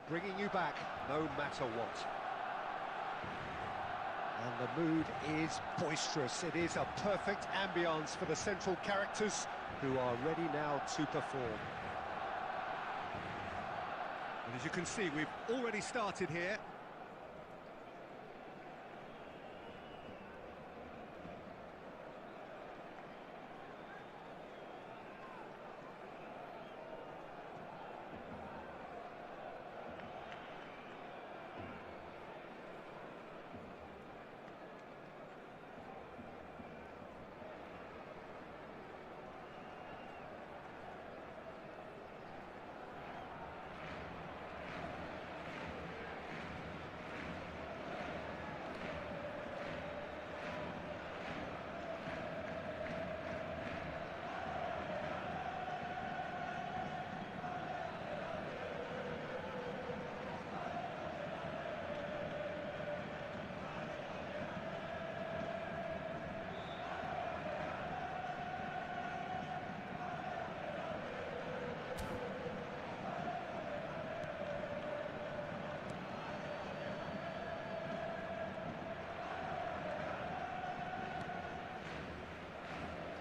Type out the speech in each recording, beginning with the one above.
Bringing you back, no matter what. And the mood is boisterous. It is a perfect ambience for the central characters who are ready now to perform. And as you can see, we've already started here.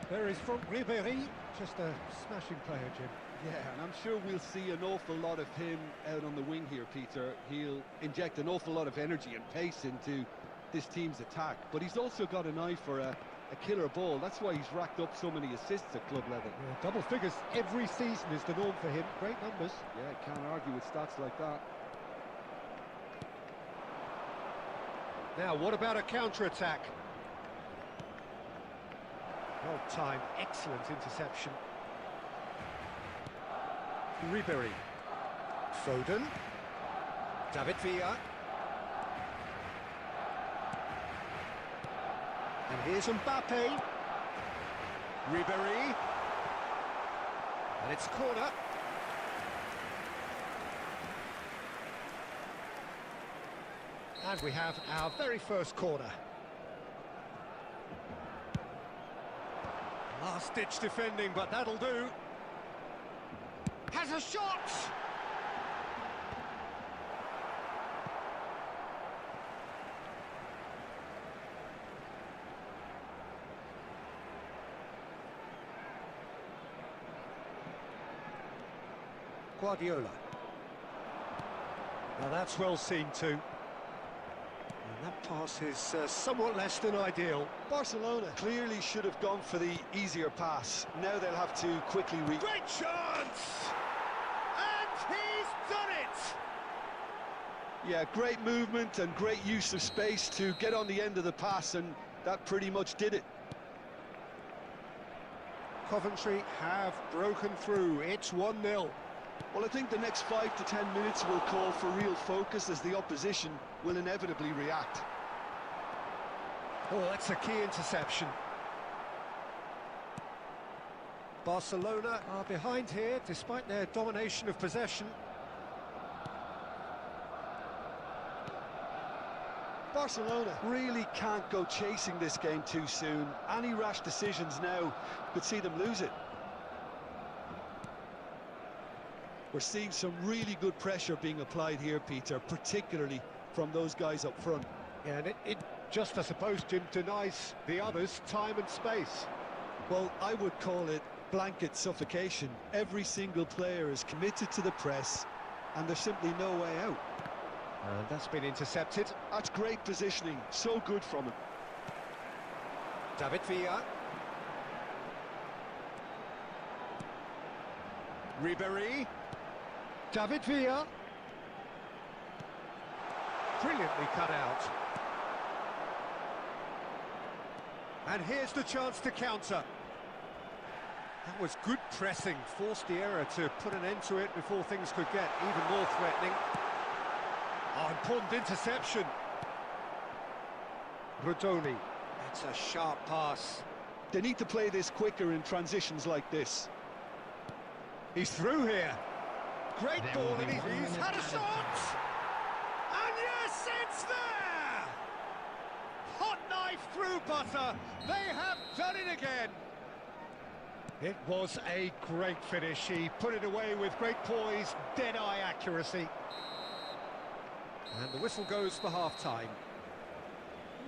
There is from Ribéry, just a smashing player, Jim. Yeah, and I'm sure we'll see an awful lot of him out on the wing here, Peter. He'll inject an awful lot of energy and pace into this team's attack, but he's also got an eye for a killer ball. That's why he's racked up so many assists at club level. Yeah, double figures every season is the norm for him. Great numbers. Yeah, can't argue with stats like that. Now, what about a counter-attack? Well timed, excellent interception. Ribéry. Foden. David Villa. And here's Mbappe. Ribéry. And it's corner. And we have our very first corner. Last-ditch defending, but that'll do. Has a shot! Guardiola. Now that's well seen too. And that pass is somewhat less than ideal. Barcelona clearly should have gone for the easier pass. Now they'll have to quickly Great chance! And he's done it! Yeah, great movement and great use of space to get on the end of the pass, and that pretty much did it. Coventry have broken through. It's 1-0. Well, I think the next 5 to 10 minutes will call for real focus, as the opposition will inevitably react. Oh, that's a key interception. Barcelona are behind here, despite their domination of possession. Barcelona really can't go chasing this game too soon. Any rash decisions now could see them lose it. We're seeing some really good pressure being applied here, Peter, particularly from those guys up front. Yeah, and it just, I suppose, Jim, denies the others time and space. Well, I would call it blanket suffocation. Every single player is committed to the press, and there's simply no way out. And that's been intercepted. That's great positioning, so good from him. David Villa. Ribéry. David Villa. Brilliantly cut out. And here's the chance to counter. That was good pressing, forced the error to put an end to it before things could get even more threatening. Oh, important interception. Rodoni. It's a sharp pass. They need to play this quicker in transitions like this. He's through here. Great ball, and he's had a shot! And yes, it's there! Hot knife through butter. They have done it again. It was a great finish. He put it away with great poise, dead-eye accuracy. And the whistle goes for half-time.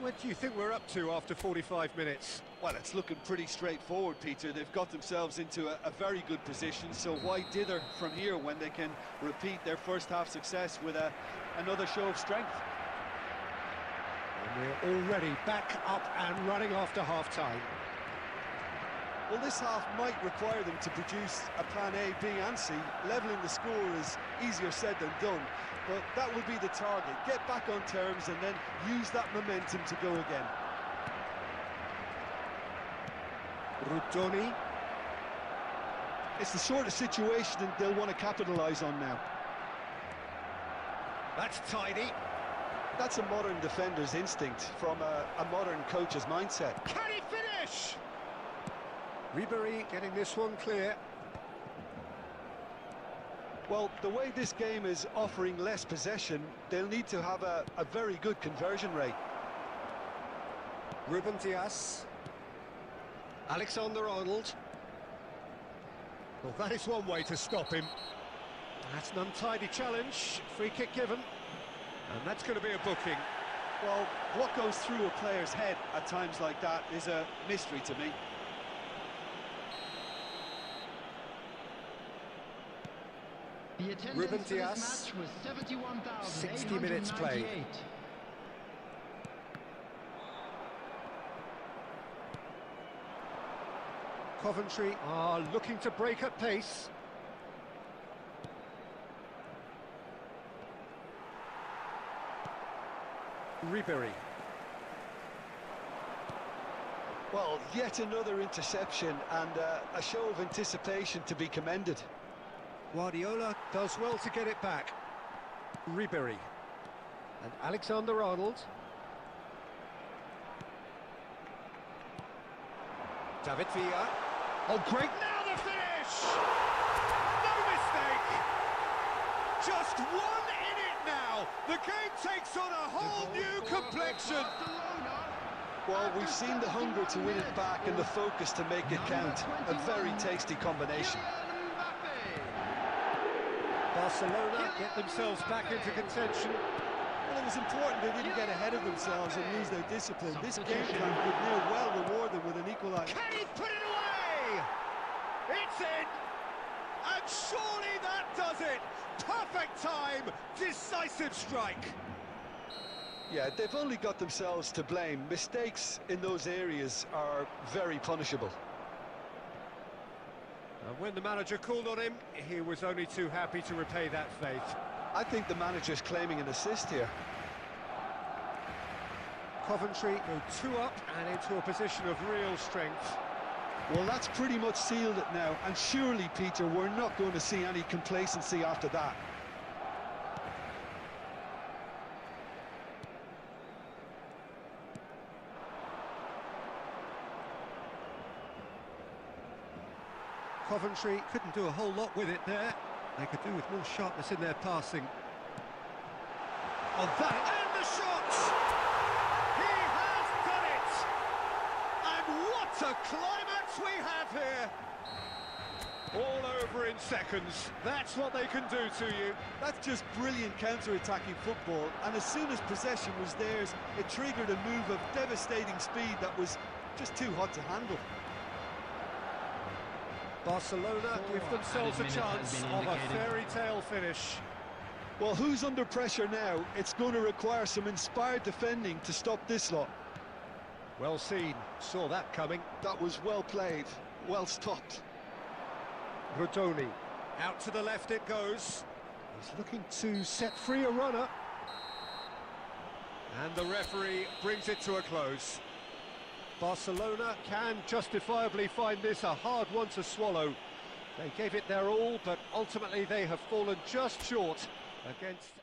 What do you think we're up to after 45 minutes? Well, it's looking pretty straightforward, Peter. They've got themselves into a very good position, so why dither from here when they can repeat their first half success with another show of strength? And we're already back up and running after half-time. Well, this half might require them to produce a plan A, B and C. Levelling the score is easier said than done, but that will be the target. Get back on terms and then use that momentum to go again. Rudoni. It's the sort of situation that they'll want to capitalise on now. That's tidy. That's a modern defender's instinct from a modern coach's mindset. Can he finish? Ribery getting this one clear. Well, the way this game is offering less possession, they'll need to have a very good conversion rate. Ruben Dias. Alexander-Arnold. Well, that is one way to stop him. That's an untidy challenge. Free kick given. And that's going to be a booking. Well, what goes through a player's head at times like that is a mystery to me. The attendance Ruben for this Dias. match was 60 minutes played. 71,898. Coventry are looking to break at pace. Ribery. Well, yet another interception and a show of anticipation to be commended. Guardiola does well to get it back. Ribery. And Alexander-Arnold. David Villa. Oh, great! Now the finish! No mistake! Just one in it now! The game takes on a whole new complexion! Well, we've seen the hunger to win it back and the focus to make it count. A very tasty combination. Barcelona get themselves back into contention. Well, it was important they didn't get ahead of themselves and lose their discipline. This game plan could near well reward them with an equaliser. Can he put it away? It's in! And surely that does it! Perfect time, decisive strike. Yeah, they've only got themselves to blame. Mistakes in those areas are very punishable. And when the manager called on him, he was only too happy to repay that faith. I think the manager's claiming an assist here. Coventry go 2 up and into a position of real strength. Well, that's pretty much sealed it now, and surely, Peter, we're not going to see any complacency after that. Coventry couldn't do a whole lot with it there. They could do with more sharpness in their passing. Oh, that, and the shot! He has done it! And what a climax we have here! All over in seconds. That's what they can do to you. That's just brilliant counter-attacking football, and as soon as possession was theirs, it triggered a move of devastating speed that was just too hot to handle. Barcelona give themselves a chance of a fairy tale finish. Well, who's under pressure now? It's going to require some inspired defending to stop this lot. Well seen, saw that coming. That was well played, well stopped. Rudoni, out to the left it goes. He's looking to set free a runner. And the referee brings it to a close. Barcelona can justifiably find this a hard one to swallow. They gave it their all, but ultimately they have fallen just short against...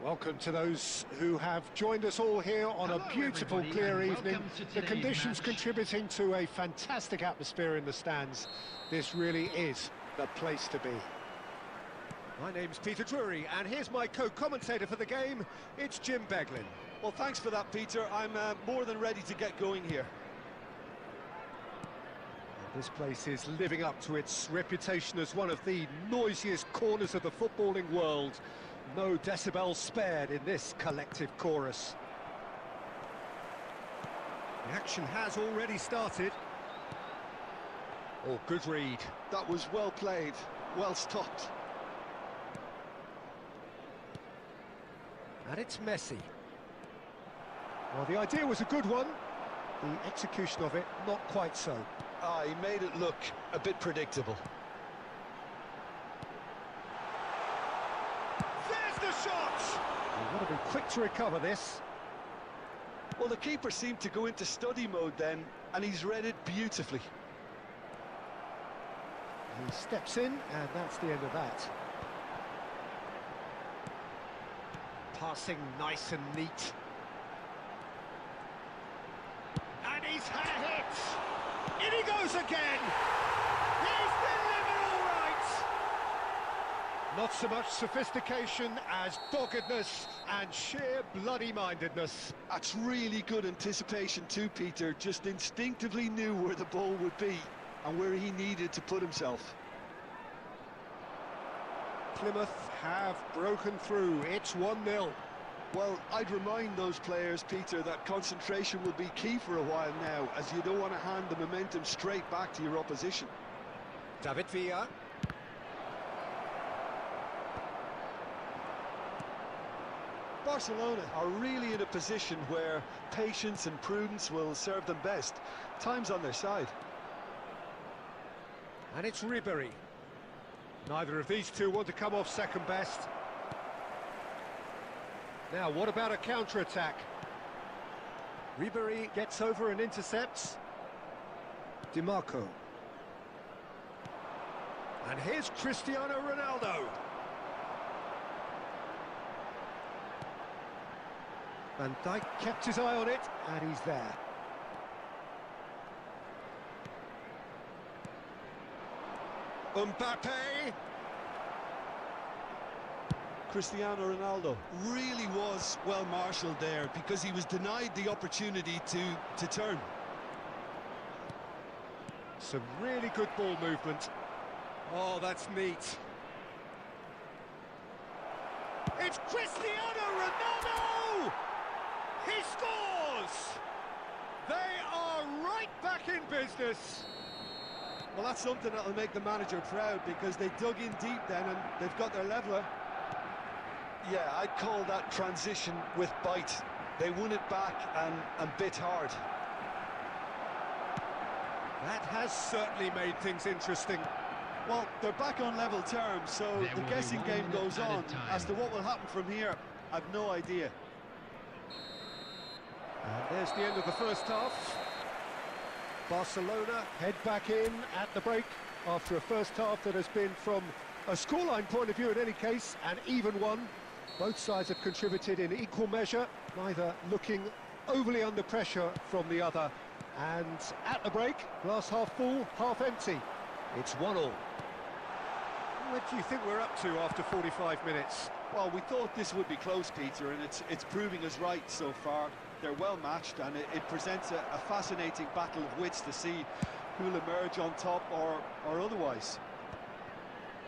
Welcome to those who have joined us all here on Hello, a beautiful, everybody, clear and evening. welcome to The today's conditions match. contributing to a fantastic atmosphere in the stands. This really is the place to be. My name's Peter Drury, and here's my co-commentator for the game. It's Jim Beglin. Well, thanks for that, Peter. I'm more than ready to get going here. This place is living up to its reputation as one of the noisiest corners of the footballing world. No decibels spared in this collective chorus. The action has already started. Oh, good read. That was well played, well stopped. And it's Messi. Well, the idea was a good one. The execution of it, not quite so. Ah, he made it look a bit predictable. There's the shot! You've got to be quick to recover this. Well, the keeper seemed to go into study mode then, and he's read it beautifully. He steps in, and that's the end of that. Passing nice and neat. And he's had a hit! In he goes again! He's delivered all right! Not so much sophistication as doggedness and sheer bloody-mindedness. That's really good anticipation too, Peter. Just instinctively knew where the ball would be and where he needed to put himself. Plymouth have broken through. It's 1-0. Well, I'd remind those players, Peter, that concentration will be key for a while now, as you don't want to hand the momentum straight back to your opposition. David Villa. Barcelona are really in a position where patience and prudence will serve them best. Time's on their side. And it's Ribéry. Neither of these two want to come off second best. Now, what about a counter-attack? Ribéry gets over and intercepts. Di Marco. And here's Cristiano Ronaldo. Van Dijk kept his eye on it, and he's there. Mbappe. Cristiano Ronaldo. Really was well marshalled there because he was denied the opportunity to turn. Some really good ball movement. Oh, that's neat. It's Cristiano Ronaldo! He scores! They are right back in business. Well, that's something that'll make the manager proud because they dug in deep then and they've got their leveller. Yeah, I'd call that transition with bite. They won it back and bit hard. That has certainly made things interesting. Well, they're back on level terms, so There the will guessing be 1 game minute goes added on. time. As to what will happen from here, I've no idea. And there's the end of the first half. Barcelona head back in at the break after a first half that has been, from a scoreline point of view in any case, an even one. Both sides have contributed in equal measure, neither looking overly under pressure from the other. And at the break, glass half full, half empty. It's 1-1. What do you think we're up to after 45 minutes? Well, we thought this would be close, Peter, and it's proving us right so far. They're well matched, and it presents a fascinating battle of wits to see who'll emerge on top or otherwise.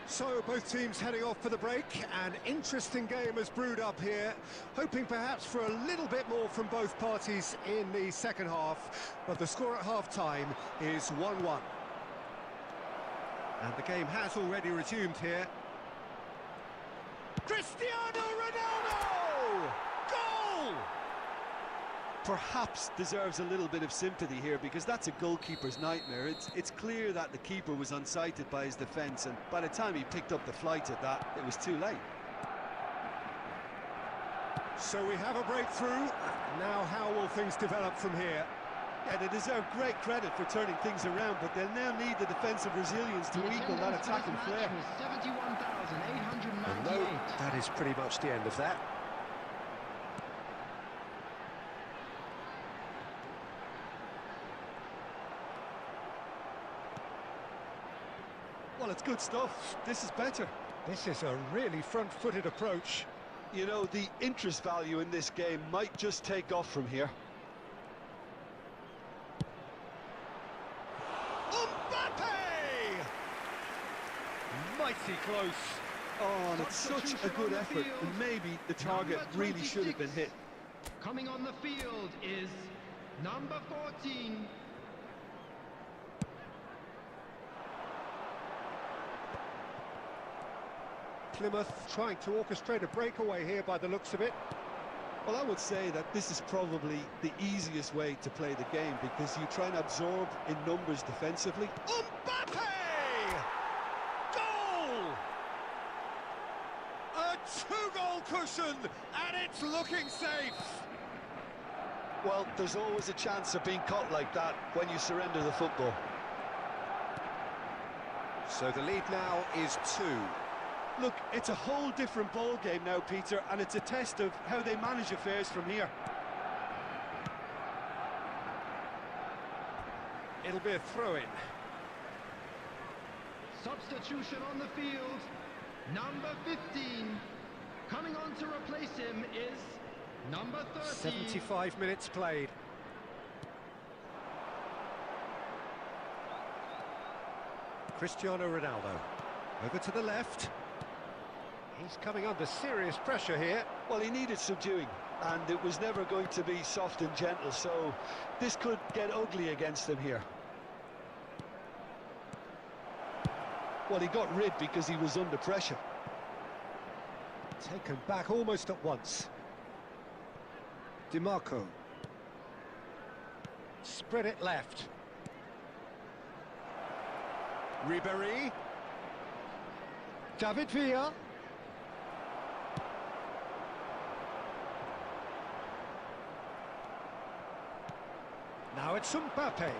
So, both teams heading off for the break. An interesting game has brewed up here, hoping perhaps for a little bit more from both parties in the second half, but the score at half-time is 1-1. And the game has already resumed here. Cristiano Ronaldo! Goal! Perhaps deserves a little bit of sympathy here because that's a goalkeeper's nightmare. It's clear that the keeper was unsighted by his defence, and by the time he picked up the flight at that, it was too late. So we have a breakthrough. Now how will things develop from here? Yeah, they deserve great credit for turning things around, but they'll now need the defensive resilience to The equal that attendance for attacking this flair. match was 71,898. That is pretty much the end of that. Well, it's good stuff. This is better. This is a really front-footed approach. You know, the interest value in this game might just take off from here. Mbappe! Mighty close. Oh, and it's such a good effort, and maybe the target really should have been hit. Coming on the field is number 14. Plymouth trying to orchestrate a breakaway here by the looks of it. Well, I would say that this is probably the easiest way to play the game, because you try and absorb in numbers defensively. Mbappe! Goal! A two-goal cushion, and it's looking safe. Well, there's always a chance of being caught like that when you surrender the football. So the lead now is 2. Look, it's a whole different ball game now, Peter, and it's a test of how they manage affairs from here. It'll be a throw-in. Substitution on the field. Number 15. Coming on to replace him is number 30. 75 minutes played. Cristiano Ronaldo. Over to the left. He's coming under serious pressure here. Well, he needed subduing, and it was never going to be soft and gentle, so this could get ugly against him here. Well, he got rid because he was under pressure. Taken back almost at once. DiMarco. Spread it left. Ribéry. David Villa. Now it's Mbappe.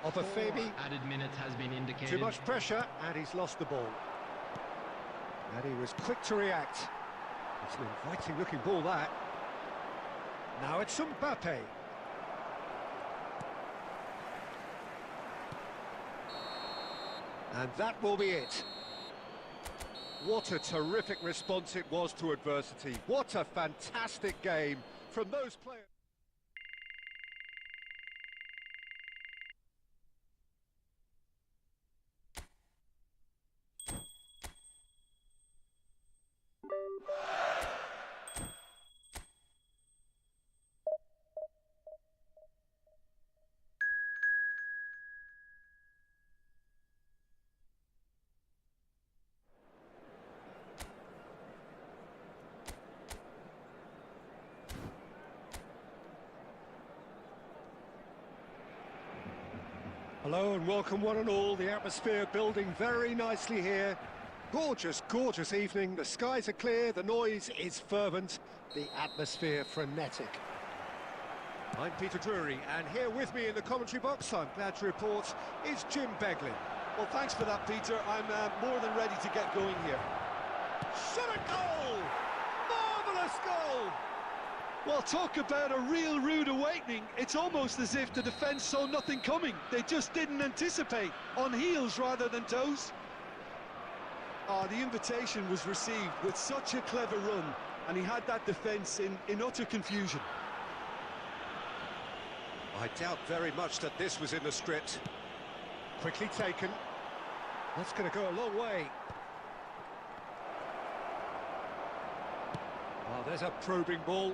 Obafemi. Added minutes has been indicated. Too much pressure, and he's lost the ball. And he was quick to react. It's an inviting-looking ball, that. Now it's Mbappe. And that will be it. What a terrific response it was to adversity. What a fantastic game from those players. Hello and welcome one and all. The atmosphere building very nicely here. Gorgeous, gorgeous evening. The skies are clear, the noise is fervent, the atmosphere frenetic. I'm Peter Drury, and here with me in the commentary box, I'm glad to report, is Jim Beglin. Well, thanks for that, Peter. I'm more than ready to get going here. Shot a goal! Marvellous goal! Well, talk about a real rude awakening. It's almost as if the defence saw nothing coming. They just didn't anticipate, on heels rather than toes. Oh, the invitation was received with such a clever run, and he had that defence in utter confusion. I doubt very much that this was in the script. Quickly taken. That's going to go a long way. Oh, there's a probing ball.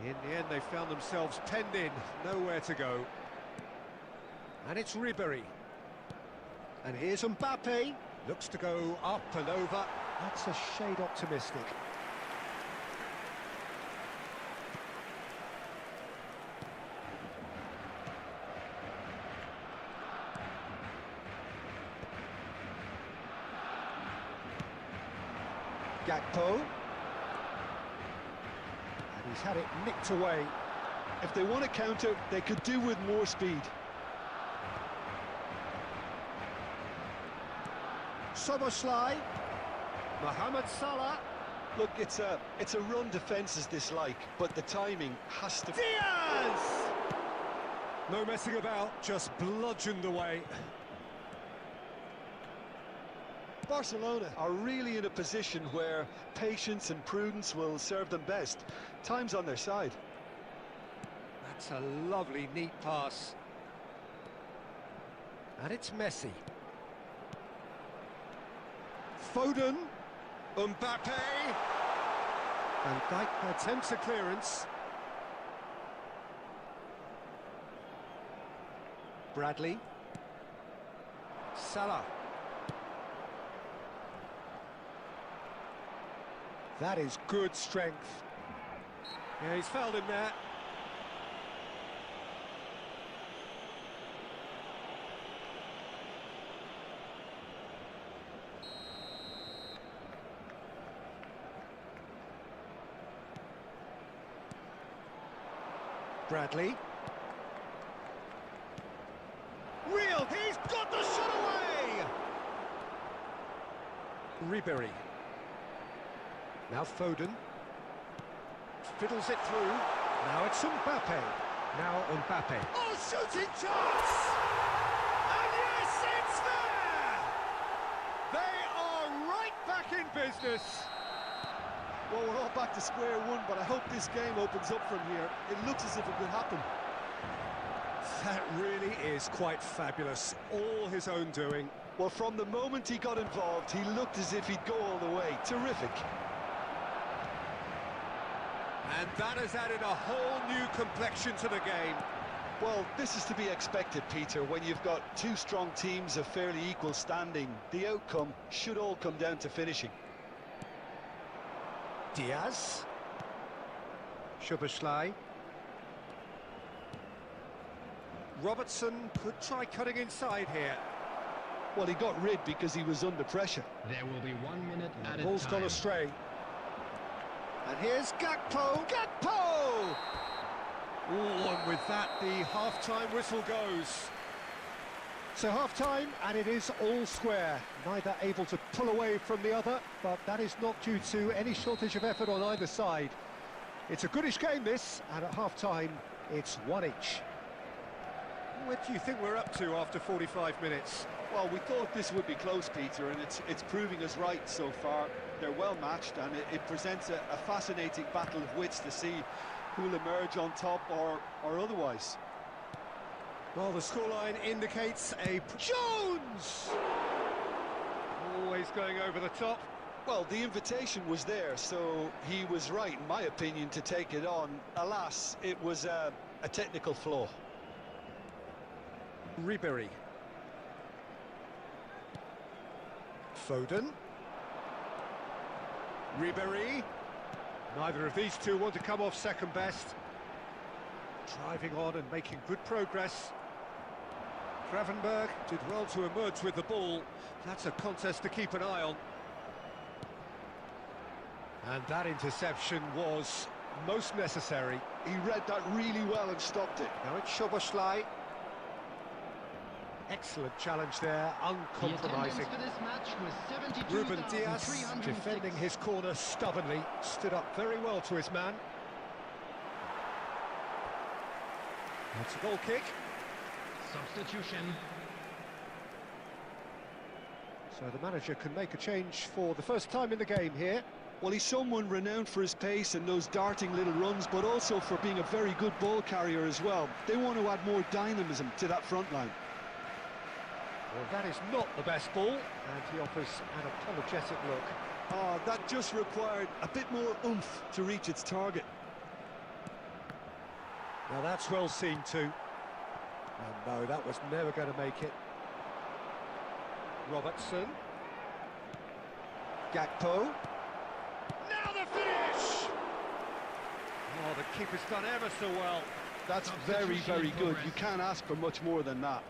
In the end, they found themselves penned in, nowhere to go. And it's Ribéry. And here's Mbappe. Looks to go up and over. That's a shade optimistic. Gakpo. He's had it nicked away. If they want to counter, they could do with more speed. Szoboszlai. Mohamed Salah. Look, it's a run defences dislike, but the timing has to... Diaz! No messing about, just bludgeoned away. Barcelona are really in a position where patience and prudence will serve them best. Time's on their side. That's a lovely, neat pass. And it's Messi. Foden. Mbappe. Van Dijk attempts a clearance. Bradley. Salah. That is good strength. Yeah, he's fouled him there. Bradley. Real, he's got the shot away! Ribéry. Now Foden. Fiddles it through. Now it's Mbappe. Now Mbappe. Oh, shooting chance! And yes, it's there! They are right back in business. Well, we're all back to square one, but I hope this game opens up from here. It looks as if it could happen. That really is quite fabulous. All his own doing. Well, from the moment he got involved, he looked as if he'd go all the way. Terrific. And that has added a whole new complexion to the game. Well, this is to be expected, Peter. When you've got two strong teams of fairly equal standing, the outcome should all come down to finishing. Diaz. Szoboszlai. Robertson could try cutting inside here. Well, he got rid because he was under pressure. There will be 1 minute added time. Ball's gone astray. And here's Gakpo! Gakpo! Oh, and with that, the half-time whistle goes. So half-time, and it is all square. Neither able to pull away from the other, but that is not due to any shortage of effort on either side. It's a goodish game, this, and at half-time, it's one each. What do you think we're up to after 45 minutes? Well, we thought this would be close, Peter, and it's proving us right so far. They're well matched, and it presents a fascinating battle of wits to see who'll emerge on top or otherwise. Well, the scoreline indicates a... Jones! Always going over the top. Well, the invitation was there, so he was right, in my opinion, to take it on. Alas, it was a technical flaw. Ribéry. Foden. Ribéry. Neither of these two want to come off second best. Driving on and making good progress. Gravenberg did well to emerge with the ball. That's a contest to keep an eye on. And that interception was most necessary. He read that really well and stopped it. Now it's Szoboszlai. Excellent challenge there, uncompromising. The attendance for this match was Ruben Diaz, defending his corner stubbornly, stood up very well to his man. That's a goal kick. Substitution. So the manager can make a change for the first time in the game here. Well, he's someone renowned for his pace and those darting little runs, but also for being a very good ball carrier as well. They want to add more dynamism to that front line. Well, that is not the best ball, and he offers an apologetic look. Oh, that just required a bit more oomph to reach its target. Now that's well seen too. And no, that was never going to make it. Robertson. Gakpo. Now the finish! Oh, the keeper's done ever so well. That's very, very good. You can't ask for much more than that.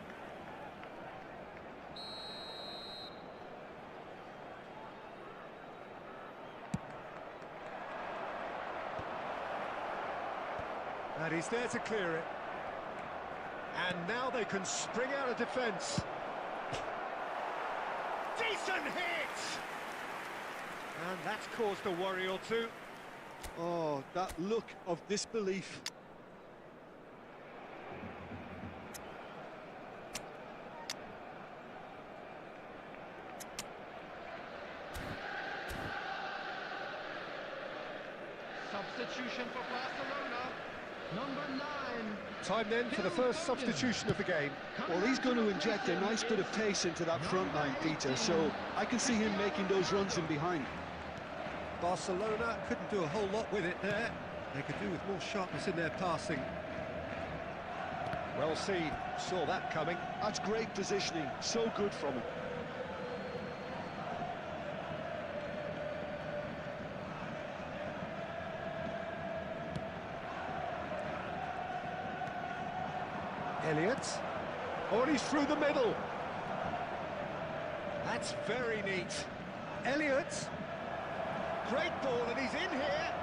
And he's there to clear it. And now they can spring out of defence. Decent hit! And that's That's caused a worry or two. Oh, that look of disbelief. Substitution for Barcelona. Number 9. Time then for the first substitution of the game. Well, he's going to inject a nice bit of pace into that front line, Peter, so I can see him making those runs in behind. Barcelona couldn't do a whole lot with it there. They could do with more sharpness in their passing. Well seen, saw that coming. That's great positioning, so good from him. Elliott. Oh, and he's through the middle. That's very neat. Elliott. Great ball, and he's in here.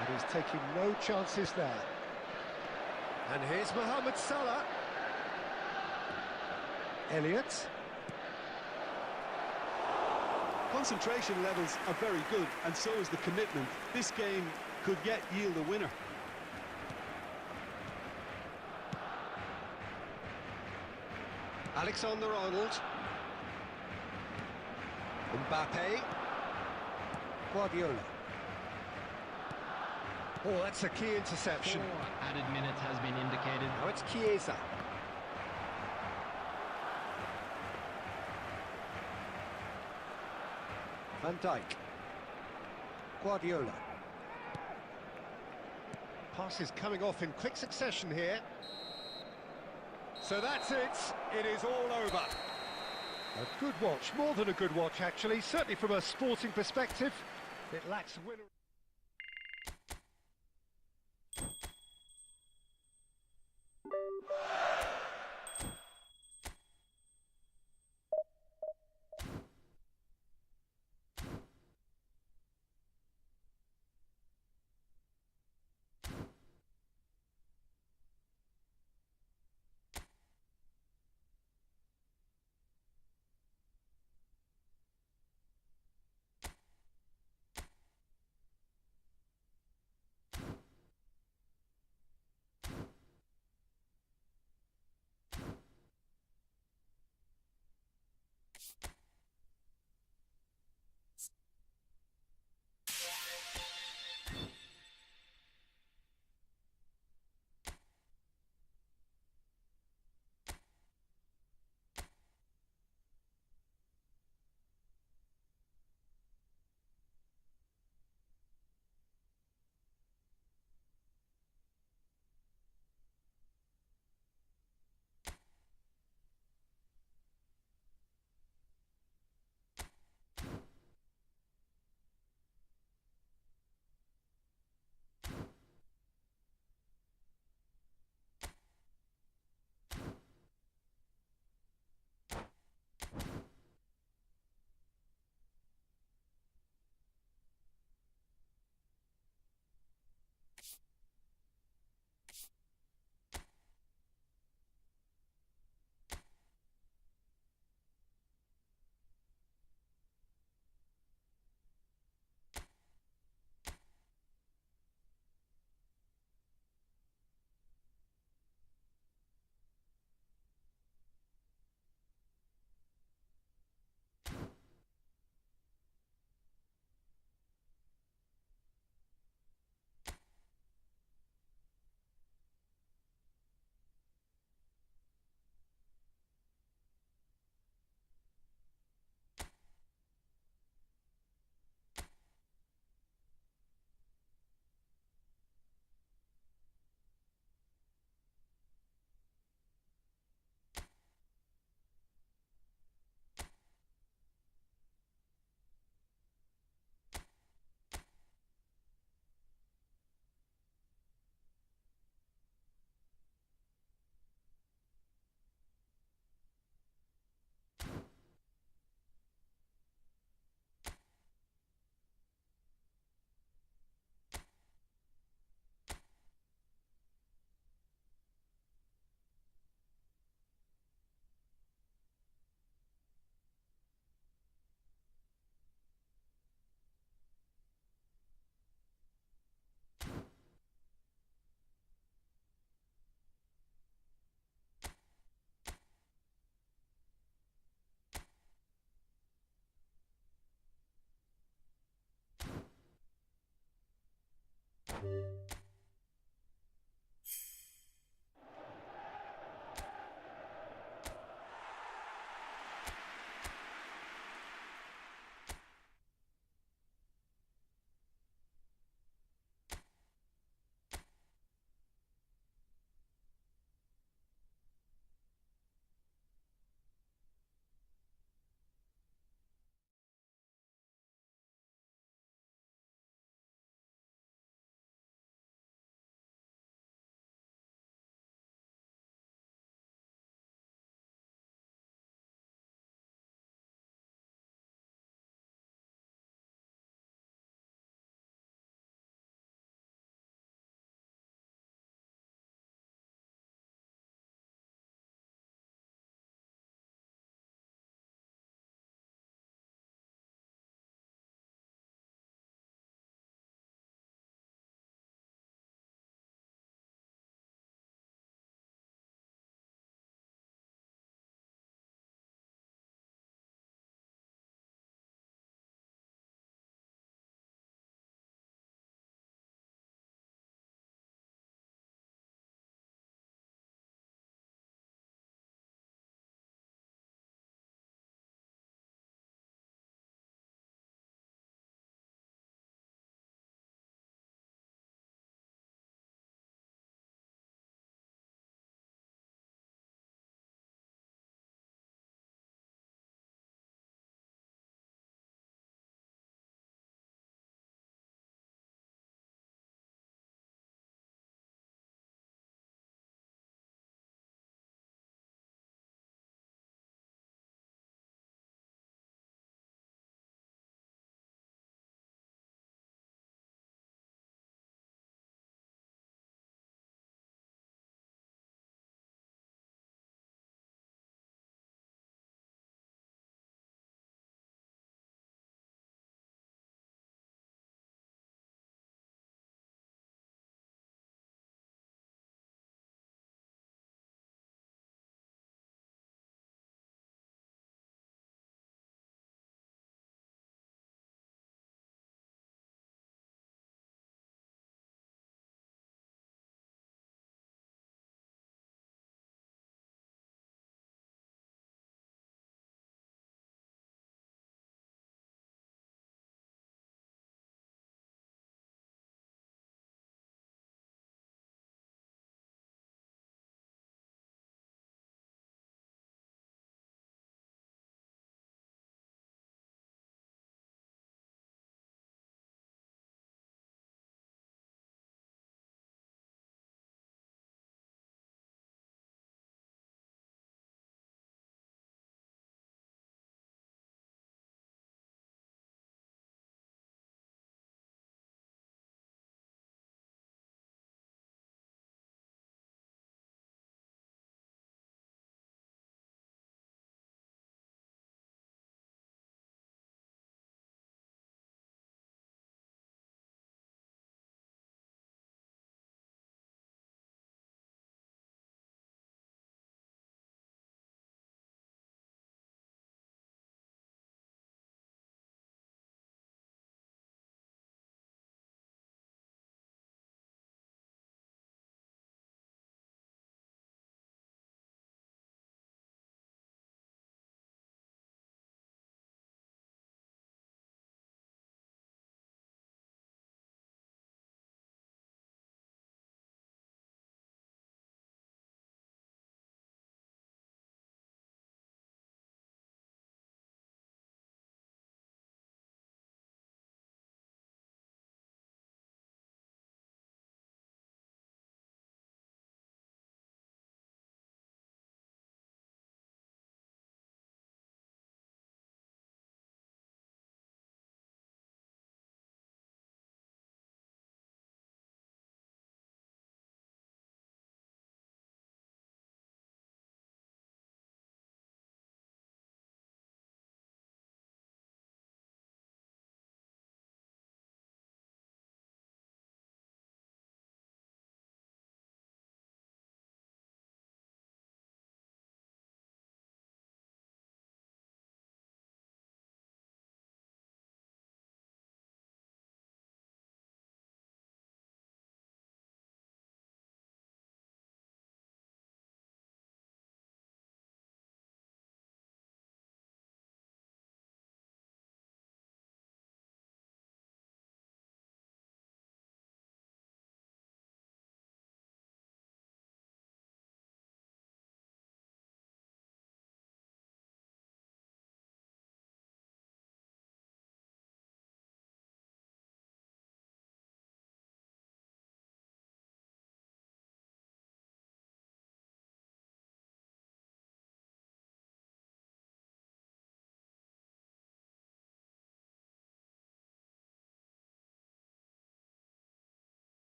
And he's taking no chances there. And here's Mohamed Salah. Elliott. Concentration levels are very good, and so is the commitment. This game could yet yield a winner. Alexander-Arnold. Mbappe. Guardiola. Oh, that's a key interception. 4 added minutes has been indicated. Now it's Chiesa. Van Dijk. Guardiola. Passes coming off in quick succession here. So that's it. It is all over. A good watch, more than a good watch actually, certainly from a sporting perspective. It lacks winner.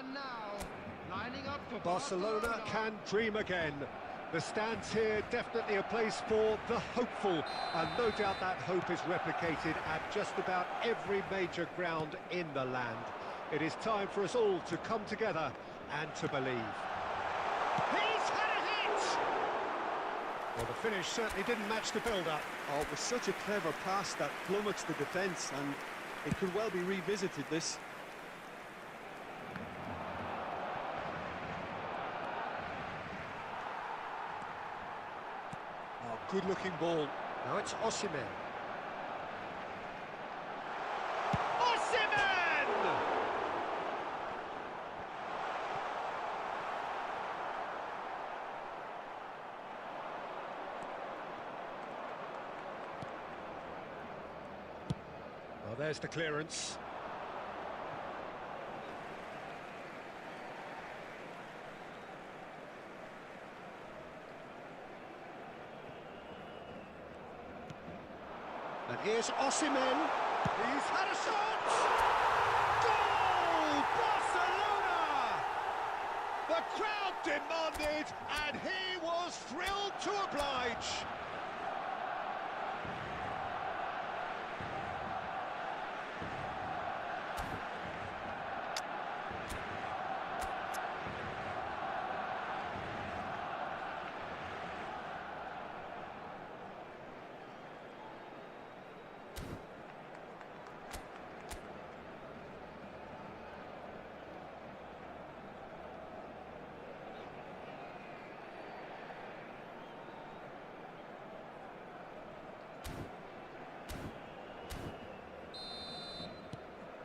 And now, lining up for Barcelona can dream again. The stands here definitely a place for the hopeful, and no doubt that hope is replicated at just about every major ground in the land. It is time for us all to come together and to believe. He's had a hit! Well, the finish certainly didn't match the build-up. Oh, it was such a clever pass that flummoxed the defence, and it could well be revisited, this. Oh, good-looking ball. Now it's Osimhen. Osimhen! Well, there's the clearance. And here's Osimhen. He's had a shot! Goal! Barcelona! The crowd demanded, and he was thrilled to oblige.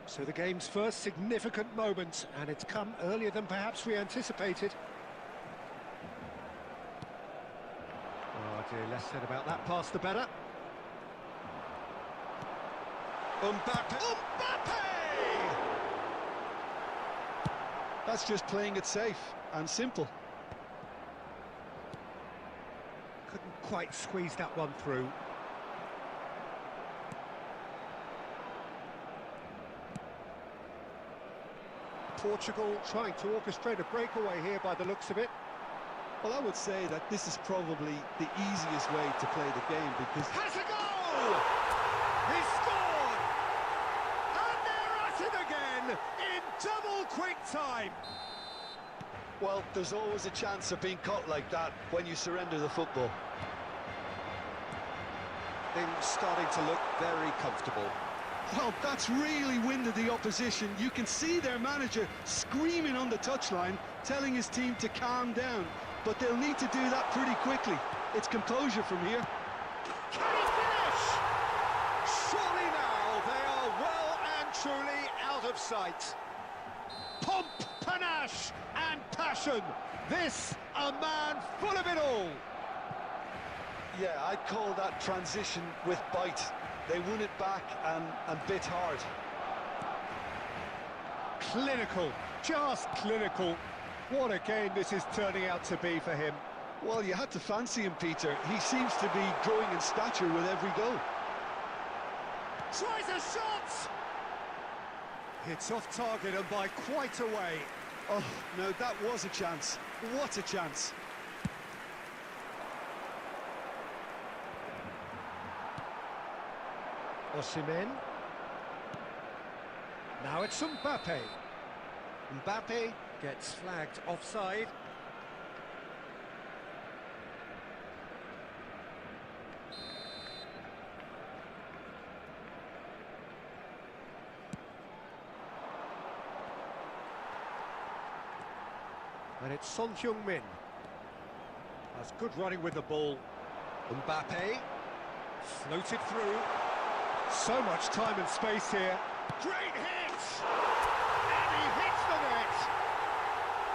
So the game's first significant moment, and it's come earlier than perhaps we anticipated. Oh dear, less said about that pass the better. Mbappe! Mbappe! That's just playing it safe and simple. Couldn't quite squeeze that one through. Portugal trying to orchestrate a breakaway here by the looks of it. Well, I would say that this is probably the easiest way to play the game, because... Has a goal! He scored! And they're at it again in double quick time. Well, there's always a chance of being caught like that when you surrender the football. Things starting to look very comfortable. Well, that's really winded the opposition. You can see their manager screaming on the touchline, telling his team to calm down. But they'll need to do that pretty quickly. It's composure from here. Can he finish? Surely now they are well and truly out of sight. Pomp, panache and passion. This a man full of it all. Yeah, I'd call that transition with bite. They won it back and bit hard. Clinical, just clinical. What a game this is turning out to be for him. Well, you had to fancy him, Peter. He seems to be growing in stature with every goal. Tries a shot! It's off target and by quite a way. Oh, no, that was a chance. What a chance. Osimhen. Now it's Mbappe. Mbappe gets flagged offside. And it's Son Heung-min. That's good running with the ball. Mbappe floated through. So much time and space here. Great hit! And he hits the net!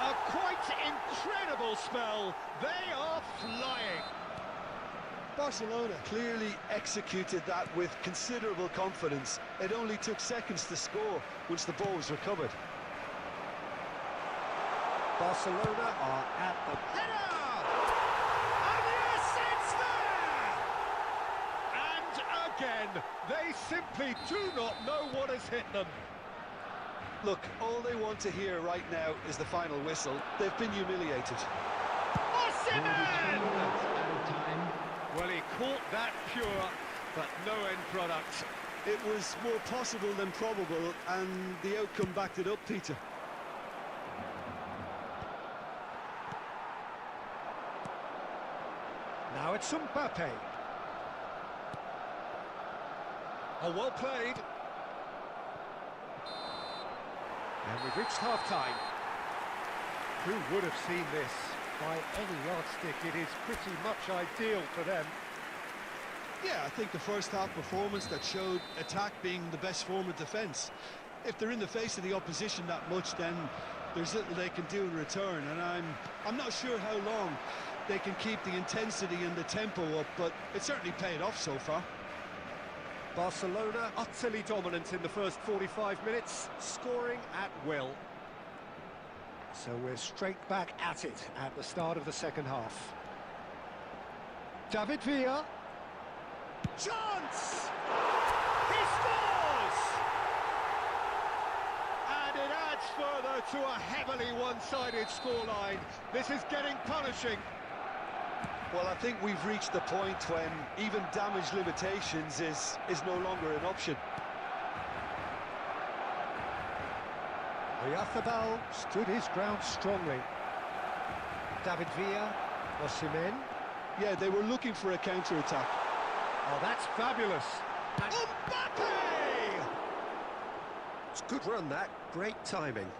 A quite incredible spell. They are flying. Barcelona clearly executed that with considerable confidence. It only took seconds to score once the ball was recovered. Barcelona are at the header! And yes, it's there! And again, they simply do not know what has hit them. Look, all they want to hear right now is the final whistle. They've been humiliated. Added time. Well, he caught that pure, but no end product. It was more possible than probable, and the outcome backed it up, Peter. Now it's Mbappe. Oh, well played. And we've reached half-time. Who would have seen this? By any yardstick, it is pretty much ideal for them. Yeah, I think the first half performance that showed attack being the best form of defence. If they're in the face of the opposition that much, then there's little they can do in return, and I'm not sure how long they can keep the intensity and the tempo up, but it certainly paid off so far. Barcelona utterly dominant in the first 45 minutes, scoring at will. So we're straight back at it at the start of the second half. David Villa. Chance! He scores! And it adds further to a heavily one-sided scoreline. This is getting punishing. Well, I think we've reached the point when even damage limitations is no longer an option. Oyarzabal stood his ground strongly. David Villa, Osimhen. Yeah, they were looking for a counter-attack. Oh, that's fabulous. And Mbappe! It's a good run, that. Great timing.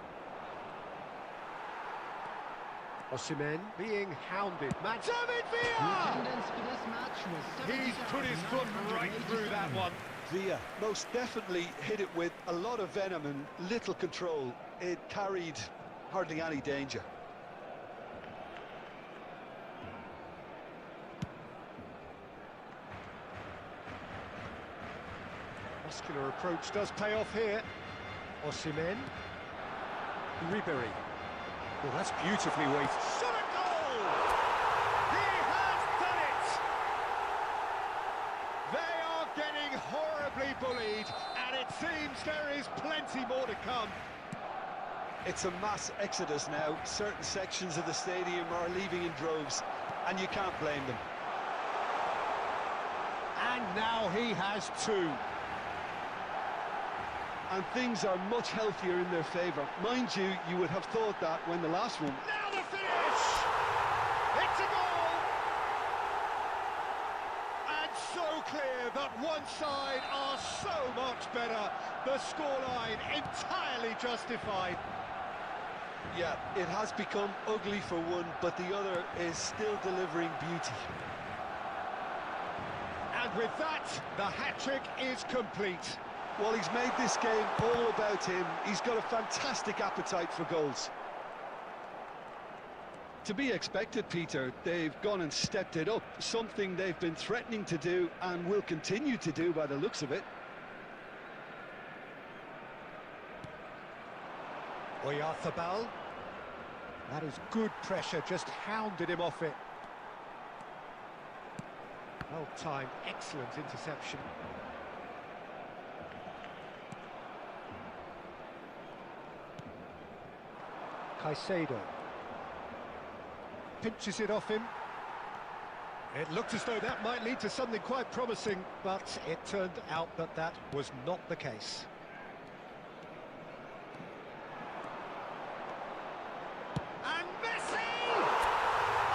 Osimhen being hounded. David The Villa! attendance for this match was He's put his foot right through that one. Villa most definitely hit it with a lot of venom and little control. It carried hardly any danger. Muscular approach does pay off here. Osimhen. Ribery. Well, that's beautifully weighted. Shot a goal! He has done it! They are getting horribly bullied, and it seems there is plenty more to come. It's a mass exodus now. Certain sections of the stadium are leaving in droves, and you can't blame them. And now he has two. And things are much healthier in their favour. Mind you, you would have thought that when the last one... Now the finish! It's a goal! And so clear that one side are so much better. The scoreline entirely justified. Yeah, it has become ugly for one, but the other is still delivering beauty. And with that, the hat-trick is complete. Well, he's made this game all about him. He's got a fantastic appetite for goals. To be expected, Peter. They've gone and stepped it up, something they've been threatening to do and will continue to do by the looks of it. Oyarzabal. That is good pressure, just hounded him off it. Well timed, excellent interception. Caicedo. Pinches it off him. It looked as though that might lead to something quite promising, but it turned out that that was not the case. And Messi!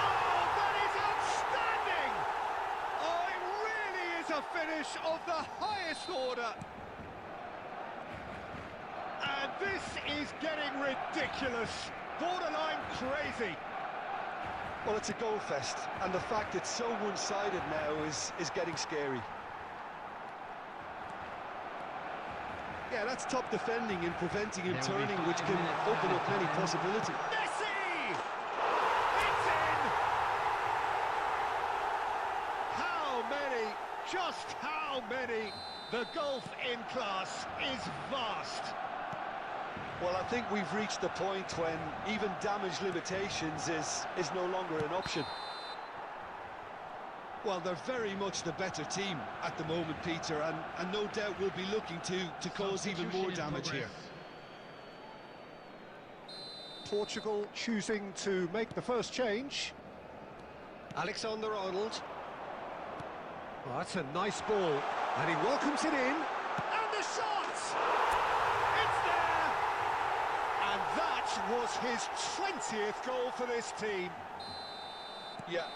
Oh, that is outstanding! Oh, it really is a finish of the highest order. And this is getting ridiculous, borderline crazy. Well, it's a goal fest, and the fact it's so one-sided now is getting scary. Yeah, that's top defending and preventing him turning, which can open up many possibilities. Messi! It's in! How many? Just how many? The gulf in class is vast. Well, I think we've reached the point when even damage limitations is no longer an option. Well, they're very much the better team at the moment, Peter, and no doubt will be looking to cause even more damage here. Portugal choosing to make the first change. Alexander-Arnold. Oh, that's a nice ball, and he welcomes it in, and the shot! It's there! And that was his 20th goal for this team. Yeah.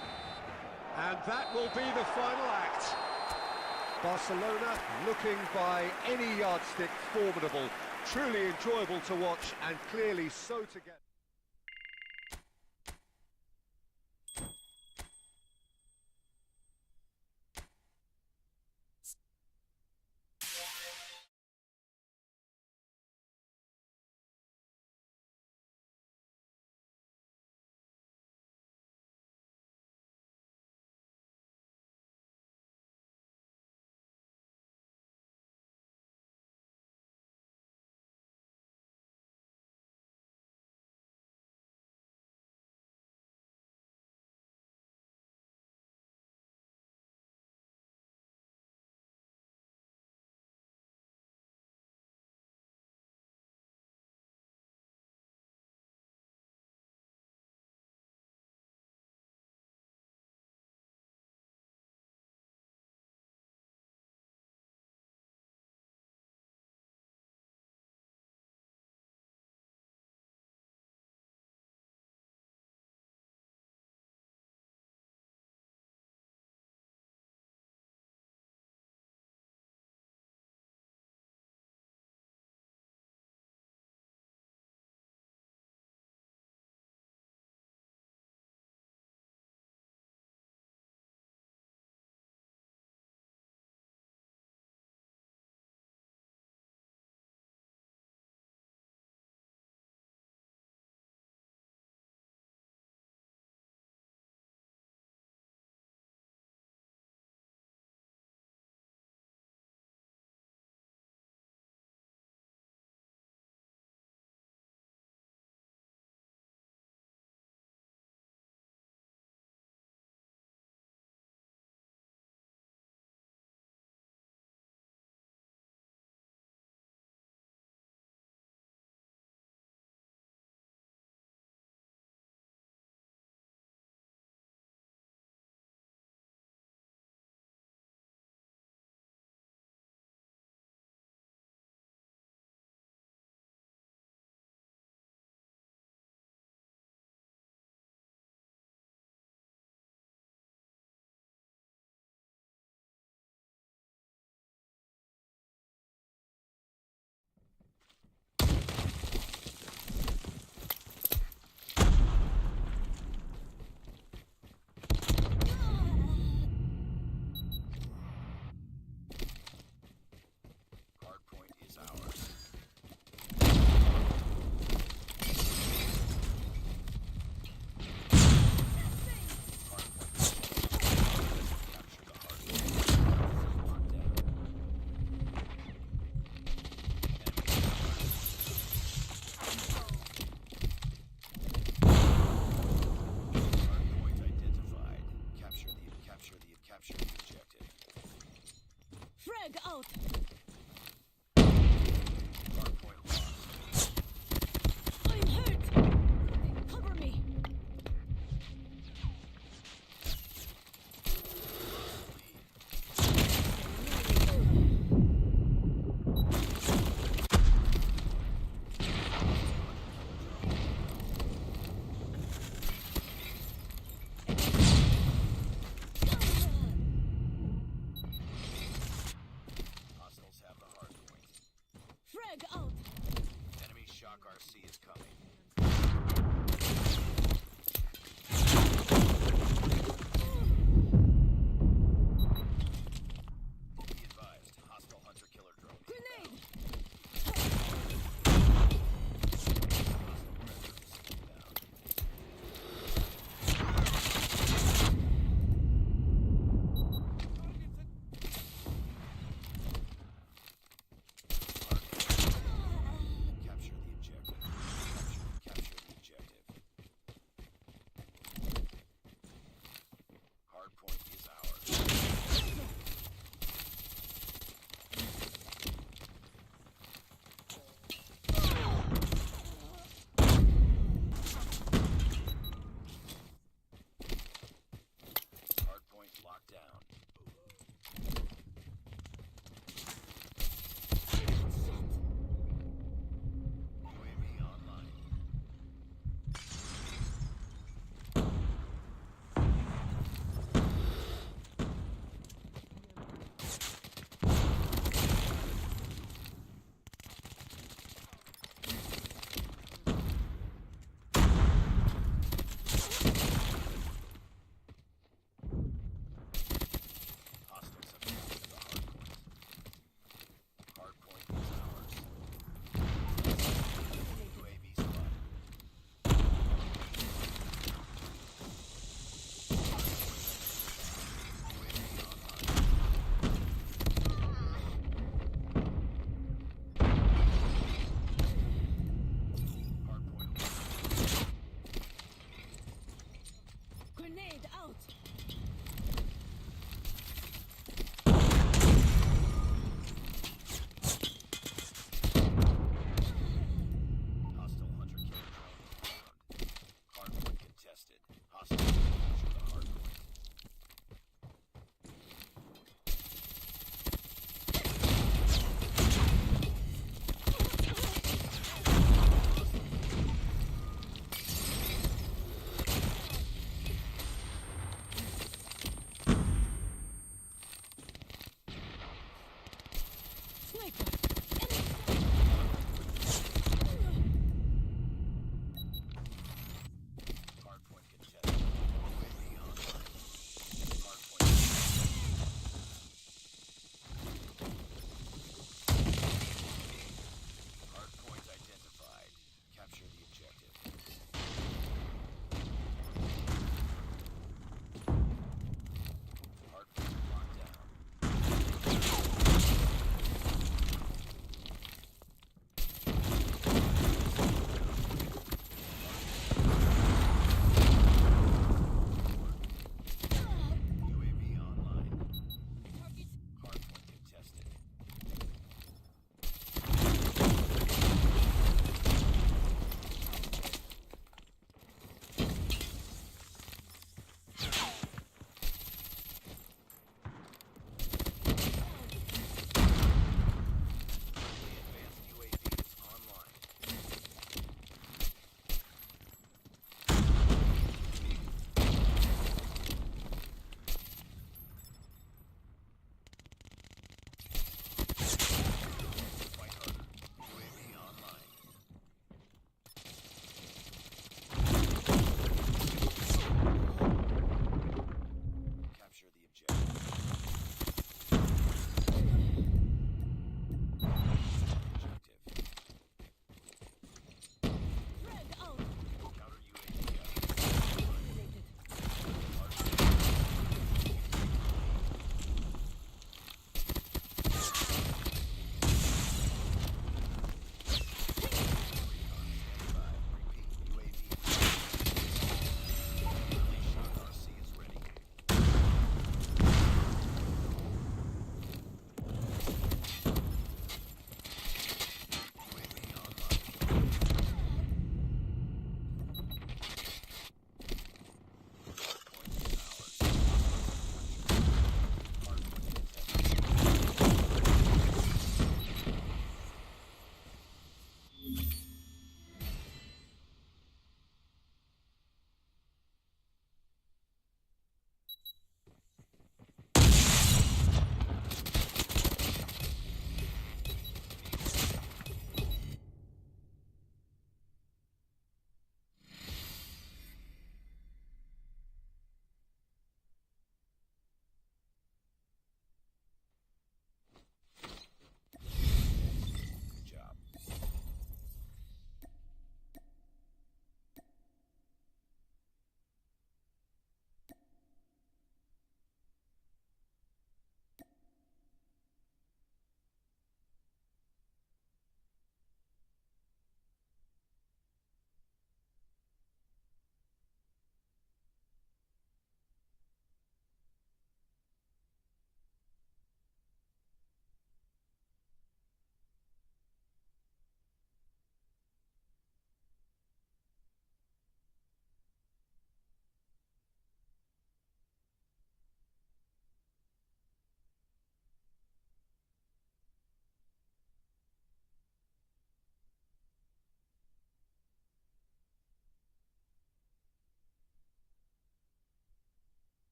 And that will be the final act. Barcelona looking by any yardstick formidable, truly enjoyable to watch, and clearly so to get. Frag out! I'm hurt! Cover me! Grenade out. Hostile hunter killer drone inbound. Hardpoint contested. Hostile capture the hardpoint. Sniper. Hardpoint contested. UAV online. Hardpoint Hardpoint identified. Capture the objective. Hardpoint locked down. UAV online. Hardpoint contested. The advanced UAV is online. Fight harder. UAV online. Capture the objective. Objective. Frag out. Counter UAV out. Eliminated. Good job.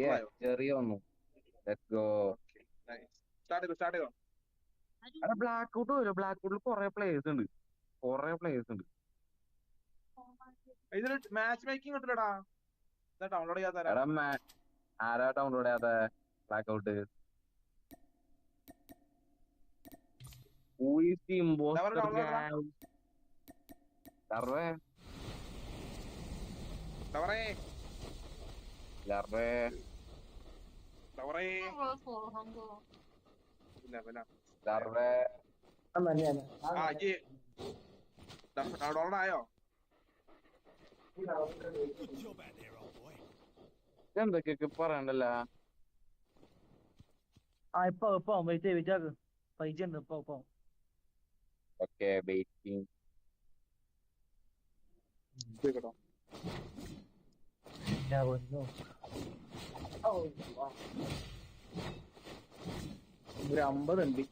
Yeah, ചെറിയ വന്നു. Let's go. എടാ black out വരും. Black ഔട്ടിൽ കുറെ players ഉണ്ട്. ഇതില് match making കിട്ടില്ലടാ. Download ചെയ്യാത്ത എടാ ആരാ ഡൗൺലോഡ് ചെയ്യാത്ത black out? Who is the imposter, download guys? Larve. Larve. Larve. Larve. Download ആയോ? Good job out there, old boy. എന്തൊക്കെയൊക്കെ പറയണ്ടല്ല. ഇപ്പൊ വെയിറ്റ് പൈസ ഉണ്ട് ഇപ്പൊ. Okay waiting. ഒരു 50 ഉണ്ട്.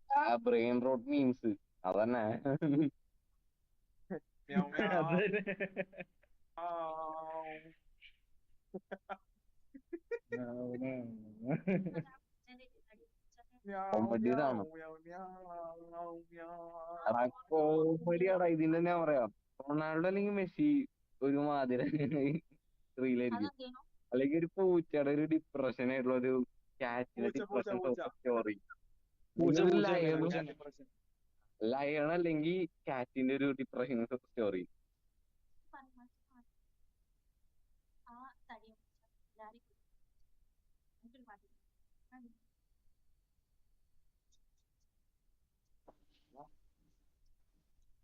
ആ ബ്രെയിൻ റോട്ട് മീൻസ് അതന്നെ. കോമഡിയാണ്. കോമഡിയാടാ ഇതിന്റെ തന്നെ പറയാം. റൊണാൾഡോ അല്ലെങ്കിൽ മെസ്സി ഒരു മാതിരി സ്ത്രീയിലായിരിക്കും, അല്ലെങ്കിൽ ഒരു പൂച്ചയുടെ ഒരു ഡിപ്രഷൻ ആയിട്ടുള്ള ഒരു ക്യാറ്റിന്റെ ഡിപ്രഷൻ സ്റ്റോറി. ലയൺ അല്ലെങ്കിൽ കാറ്റിന്റെ ഒരു ഡിപ്രഷൻ സ്റ്റോറി.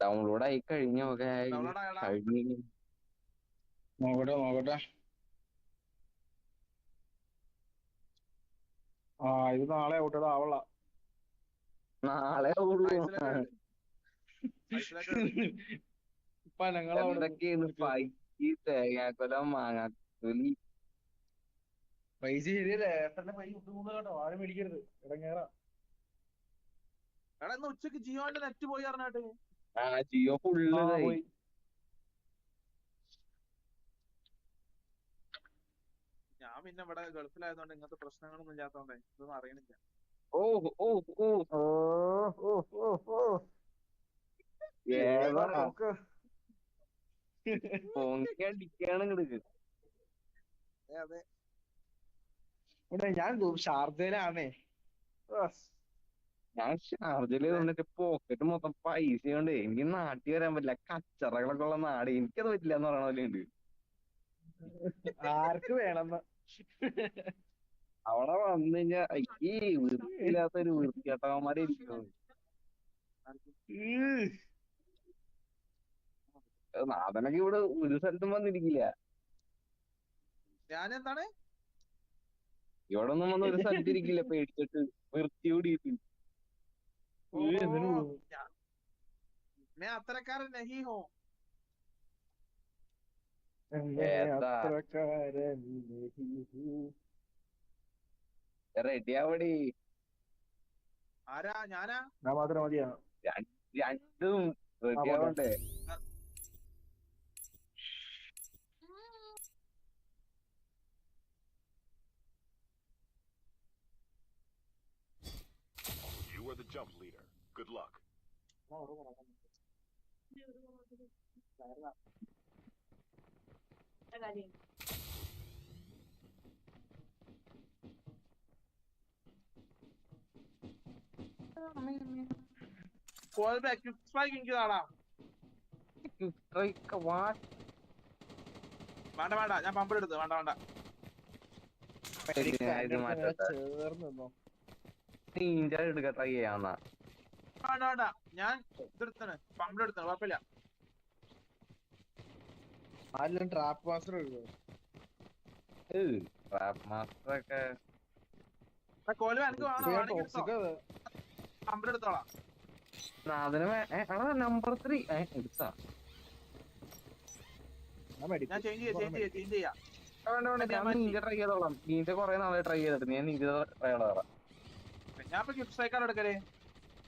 ഡൗൺലോഡ് ആയി കഴിഞ്ഞോ? കഴിഞ്ഞു. നോക്കട്ടെ. ഇത് നാളെ ഔട്ടഡ് ആവള. നാളെ എന്തൊക്കെയാണ് പൈസ, തേങ്ങാക്കൊല, മാങ്ങാക്കൊലി. പൈസ ശരിയല്ലേ? പൈസ കേട്ടോ, ആരും മേടിക്കരുത്, ഇടങ്ങേറാ. എടാ ഇന്ന് ഉച്ചക്ക് ജിയോന്റെ നെറ്റ് പോയി പറഞ്ഞാട്ട്. ജിയോ ഫുള്ള് പോയി. ഞാൻ പിന്നെ ഇവിടെ ഗൾഫിലായതുകൊണ്ട് ഇങ്ങനത്തെ പ്രശ്നങ്ങളൊന്നും ഇല്ലാത്തോണ്ടേ ഇതൊന്നും അറിയണില്ല. അതെ ഞാൻ ഷാർജയിലാണേ. ഞാൻ ഷാർജയില് വന്നിട്ട് പോക്കറ്റ് മൊത്തം പൈസ കൊണ്ട് എനിക്ക് നാട്ടിൽ വരാൻ പറ്റില്ല. കച്ചറകളൊക്കെ ഉള്ള നാട്, എനിക്കത് പറ്റില്ല എന്ന് പറയണ പോലെ ഉണ്ട്. ആർക്ക് വേണമെന്ന് അവിടെ വന്നു കഴിഞ്ഞാ ഈ വൃത്തിയില്ലാത്തൊരു വൃത്തികെട്ടവന്മാരെ ഇരിക്കുന്നു. നാഥനൊക്കെ ഇവിടെ ഒരു സ്ഥലത്തും വന്നിരിക്കില്ല. ഞാനെന്താണ് ഇവിടെ ഒന്നും വന്ന് ഒരു സ്ഥലത്തിരിക്കില്ല പേടിച്ചിട്ട് വൃത്തി കൂടിയിട്ട്. मैं അത്തരക്കാരൻ नहीं हूं. റെഡി ആവടി. ആരാ? ഞാനാ? ഞാൻ മാത്രം മതിയാ. രണ്ടും റെഡി ആവണ്ടേ? You are the jump leader. Good luck. Call back quick strike എനിക്ക് താടാ. വേണ്ട ഞാൻ പമ്പെടുത്ത് വേണ്ട. ട്രൈ ചെയ്യാന്നാ. വേണ്ട ഞാൻ ഇതെടുത്താണ്, പമ്പെടുത്താണ്, കുഴപ്പമില്ല. ആരെല്ലാം ട്രാപ്പ് മാസ്റ്റർ മാസ്റ്ററൊക്കെ കോല് എനിക്ക് വേണം, പമ്പെടുത്തോളാം. നമ്പർ 3 എടുത്താ. ഞാൻ ചേഞ്ച് ചെയ്യാം. നീന്റെ ട്രൈ ചെയ്തോളാം. നീന്റെ കൊറേ നാളെ ട്രൈ ചെയ്തിട്ട് ഞാൻ നീന്റെ ട്രൈ ചെയ്തോളാം. ഞാൻ ഇപ്പൊ ക്വിക്ക് സ്ട്രൈക്കാണ് എടുക്കല്.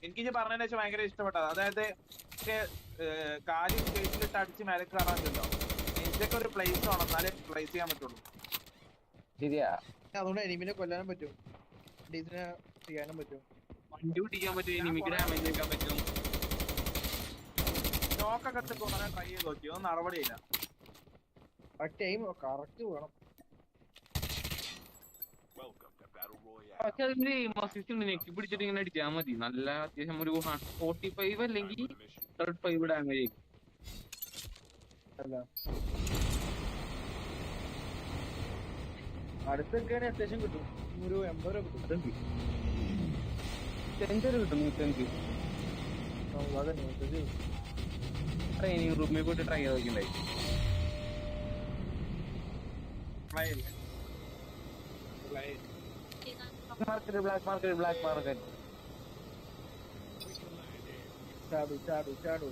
എനിക്ക് ഇത് പറഞ്ഞതിന് ശേഷം ഭയങ്കര ഇഷ്ടപ്പെട്ടത്, അതായത് കാല് സ്റ്റേജിലിട്ട് അടിച്ച് മേലെ കയറാൻ പറ്റുമല്ലോ. ഇതിന്റെ ഒരു പ്ലേസ് വേണം, എന്നാലേ പ്ലേസ് ചെയ്യാൻ പറ്റുള്ളൂ. ശരിയാ. അതുകൊണ്ട് എനിമിനെ കൊല്ലാനും പറ്റും, ഡീസിനെ ചെയ്യാനും പറ്റും. വണ്ടി പിടിക്കാൻ പറ്റും, എനിമിക്ക് ഡാമേജ് വെക്കാൻ പറ്റും. നോക്കൊക്കെ എടുത്ത് കൊല്ലാൻ ട്രൈ ചെയ്ത് നോക്കി, ഒന്നും നടപടിയില്ല. കറക്റ്റ് എയിം കറക്റ്റ് വേണം. Welcome to Battle Royale. പക്ഷെ അതിന്റെ അസിസ്റ്റ് ഉണ്ട്, നെക്കി പിടിച്ചിട്ട് ഇങ്ങനെ അടിച്ചാൽ മതി. നല്ല അത്യാവശ്യം ഒരു 45 അല്ലെങ്കിൽ 35 ഡാമേജ്. അല്ല അടുത്തൊക്കെ അത്യാവശ്യം കിട്ടും, ഒരു 80 രൂപ കിട്ടും. അതുണ്ട് സെഞ്ചുറി കിട്ടും 105. അതന്നെ ട്രെയിനിങ് റൂമിൽ പോയിട്ട് ട്രൈ ചെയ്ത് നോക്കിണ്ടായി. ബ്ലാക്ക് മാർക്കറ്റ് ചാടു ചാടു ചാടു.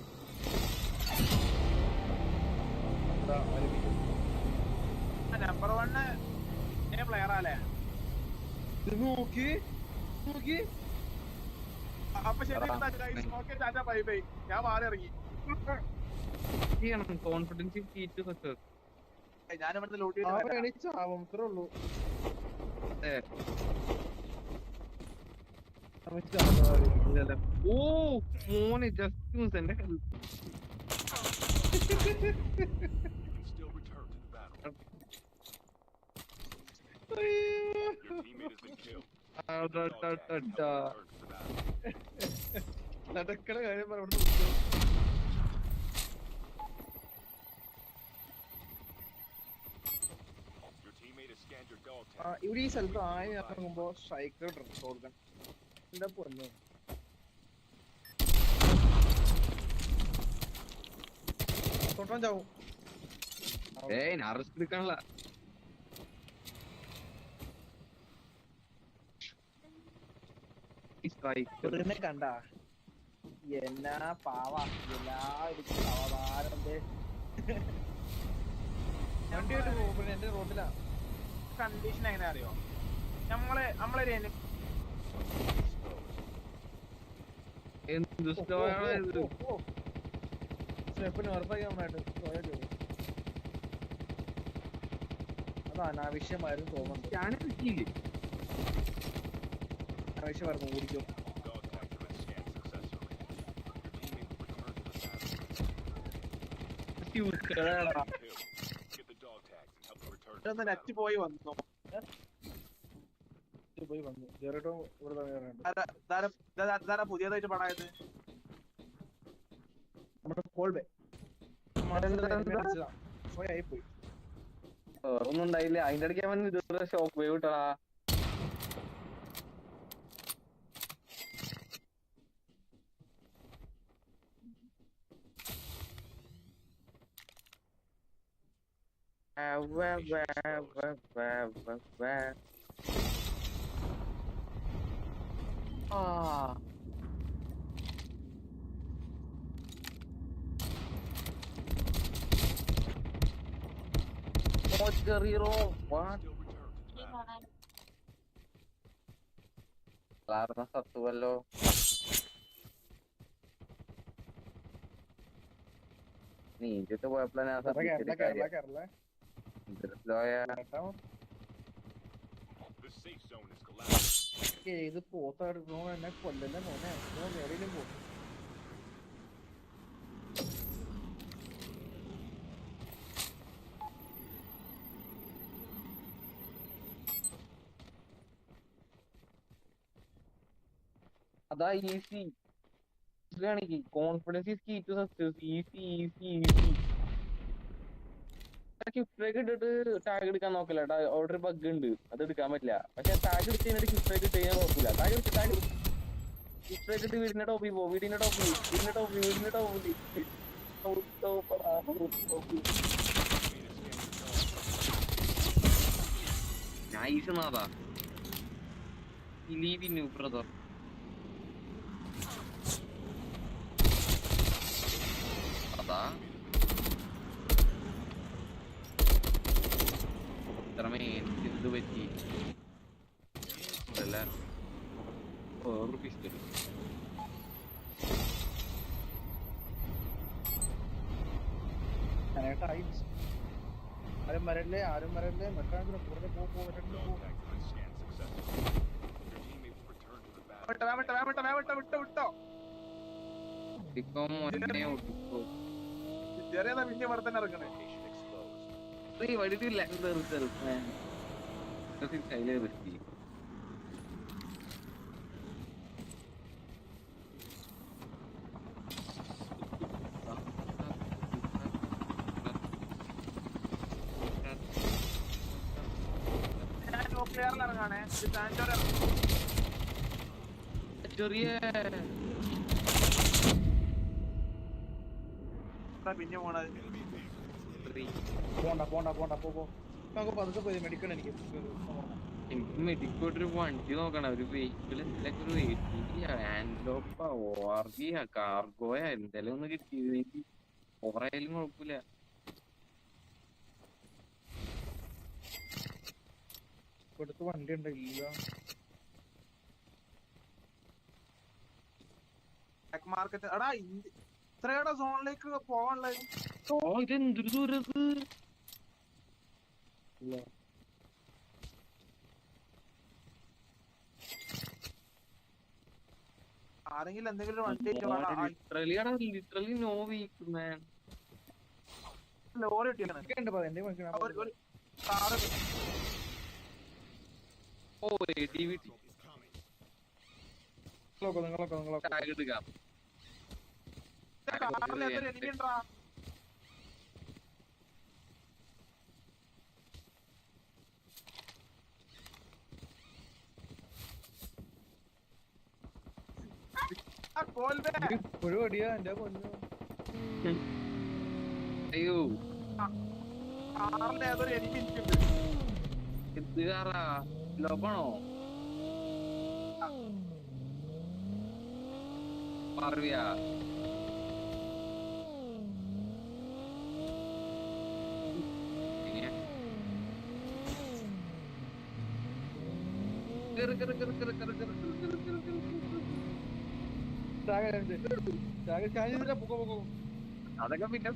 നമ്പർ 1 പ്ലെയർ അല്ലേ? നോക്കി നോക്കി. അപ്പൊ ശരി, ഓക്കെ, ടാറ്റ ബൈ ബൈ, ഞാൻ മാറി ഇറങ്ങി. Confidence seat success. ഞാൻ ഇവിടുന്ന് ലൂട്ട് ചെയ്ത് ചാവും, ഇത്രേ ഉള്ളൂ. ഓ മോനെ ജസ്റ്റ് മിസ് എന്റെ You can still return to the battle. Your teammate has been killed. Dog tags help you return to the battle. നടക്കണ കാര്യം പറഞ്ഞു. Your teammate has scanned your dog tag. ഇവിടെ ഈ സ്ഥലത്ത് ആയി ഇറങ്ങുമ്പോ സ്ട്രൈക്കർ ഡ്രസ് കൊടുക്കാൻ എന്റെ പൊന്നു. തൊട്ടാൻ ചാവും. ഞാൻ റിസ്ക് എടുക്കാനുള്ള ഇതിനെ കണ്ട എന്നാ പാവ എല്ലാവരും സാവധാനം വണ്ടിയായിട്ട് പോകും. എന്റെ റോഡിലാ കണ്ടീഷൻ എങ്ങനെ അറിയോ? നമ്മളൊരു എന്ത് സ്ലോ ആണ് ഇത്. സ്റ്റെപ്പിന് ഉറപ്പായിട്ട് അത് അനാവശ്യമായിരുന്നു തോന്നുന്നുണ്ട്. അനാവശ്യമായിരുന്നു ഓടിക്കും. Dog tags have been scanned successfully. Your teammate will return to the battle. Get the dog tags and help them return to the net battle. പോയി വന്നു. പോയി വന്നു ജെറേട്ടോ ഇവിടെ പുതിയതായിട്ട് പടായത് നമ്മുടെ കോൾബേ ആയിപ്പോയി. ഒന്നും ഉണ്ടായില്ല. അതിന്റെ ഇടയ്ക്ക് അവൻ ഇതുവരെ ഷോക്ക് വേവ് കിട്ടടാ. സത്തുവല്ലോ. നീച്ചിട്ട് പോയപ്പോഴാ ഞാൻ The safe zone is collapsed. ഇത് പോത്തെടുക്കണോ എന്നെ കൊല്ലല്ലേ മോനെ. വേറെയും പോകും. അതാ ഈസി കാണിക്ക്. Confidence is key to success. Easy easy easy. Quick ഇട്ടിട്ട് ടാഗ് എടുക്കാൻ നോക്കില്ല. അവിടെ ഒരു ബഗ് ഉണ്ട്, അത് എടുക്കാൻ പറ്റില്ല. പക്ഷെ ടാഗ് എടുത്ത് കഴിഞ്ഞിട്ട് ക്വിക്ക് ഇട്ട് കഴിഞ്ഞാൽ കുഴപ്പമില്ല. ക്വിക്ക് ഇട്ട് വീടിന്റെ ടോപ്പിൽ പോകും. വീടിന്റെ ടോപ്പിൽ നൈസ് നാദാ. Leave in brother. അതാ ഇത്രമേ എനിക്ക് ഇത് പറ്റി അല്ല വേറൊരു പിസ്റ്റൽ. ആരും വരല്ലേ മെക്കാനിക്കിന് കൂടുതൽ പോകും. വിട്ടോ ഒട്ടിക്കോ മോനെ ഒട്ടിക്കോ. ചെറിയതാ പിന്നെ ഇവിടെ തന്നെ ഇറങ്ങണേ. വടിയില്ല കയ്യില് റിസ്കി. ഞാൻ ന്യൂക്ലിയറിൽ ഇറങ്ങാണേ. പിന്നെ പോണത് പോണ്ട പോ. നമുക്ക് പതുക്കെ പോയി മെഡിക്കൽ എനിക്ക് മെഡിക്കോട്ടൊരു വണ്ടി നോക്കണം. ഒരു വെഹിക്കിൾ എന്തെങ്കിലും ഒരു വെയിറ്റ് ആൻഡ്ലോപ്പ ഓർജിയാ കാർഗോയാ എന്തെങ്കിലും ഒന്ന് കിട്ടിയത് ഓവറായാലും കുഴപ്പമില്ല. ഇവിടുത്തെ വണ്ടി ഉണ്ടല്ല. മാർക്കറ്റ് എടാ ഇത്രയുടെ സോണിലേക്ക് പോകാനുള്ളത്. ഇതെന്തൊരു ദൂരത്. ആരെങ്കിലും എന്തെങ്കിലും വണ്ടി ലിറ്ററലി നോ വെഹിക്കിൾ മാൻ. ലോറി കിട്ടിയാണ്. ഓ ഡിവിറ്റി എടുക്കാം. ഒരു അടിയാ എന്റെ പൊന്നു. അയ്യോ എനിക്ക് എന്ത് കാറാ ലോബാണോ മാറിയാ? അതൊക്കെ പിന്നെ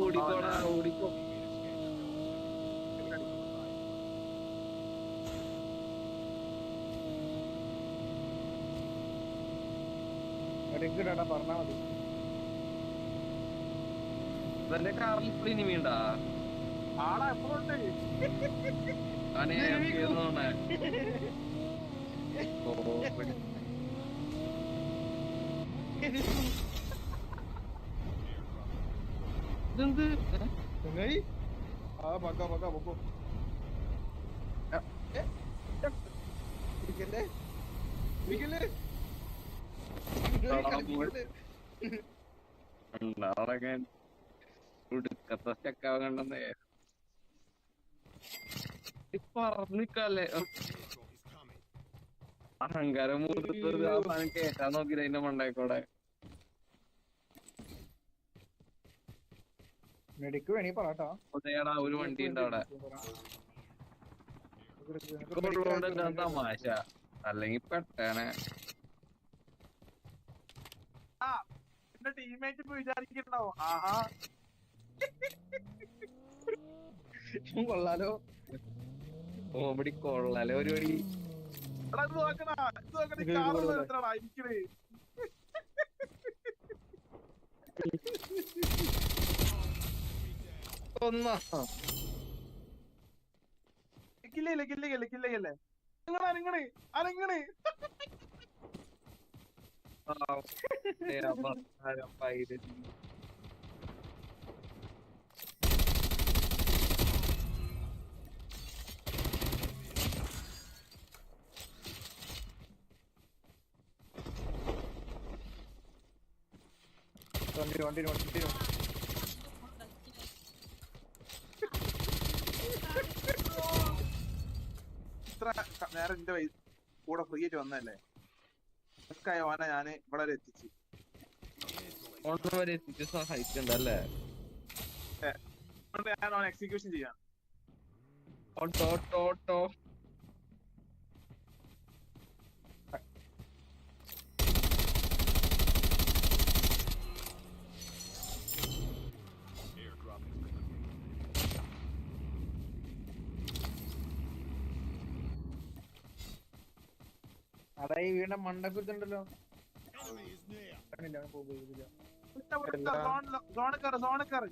ഓടിക്കോടാ ഓടിക്കോ. പറഞ്ഞാ മതി. ഇവന്റെ കാറിൽ ഇപ്പോൾ ഇനി വീണ്ടാ ആളാ എപ്പോഴുണ്ട്. ഇതെന്ത് കണ്ടെന്നേ പറഞ്ഞിക്കല്ലേ. അഹങ്കാരം മൂത്തത് ആ സാധനം കേറ്റാൻ നോക്കിയത് അതിന്റെ മണ്ടായിക്കോടെ. മെഡിക്ക് വേണി പറട്ടാ. ഒരു വണ്ടി ഉണ്ട് അവിടെ തമാശ അല്ലെങ്കിൽ പെട്ടേനെ. എന്റെ ടീമേറ്റ് ഇപ്പൊ വിചാരിക്കണ്ടാവും ആഹാ കൊള്ളാലോ കോമഡി കൊള്ളാലോ പരിപാടി. ഇത്ര നേരം എന്റെ കൂടെ ഫ്രീ ആയിട്ട് വന്നല്ലേ ഓനെ ഞാന് ഇവിടെ എത്തിച്ചു. സഹായിക്കണ്ടല്ലേ ഞാൻ ഓൻ എക്സിക്യൂഷൻ ചെയ്യാം. അതാ ഈ വീടിന്റെ മണ്ടക്കുരുത്തുണ്ടല്ലോ. സോണ് കയറി.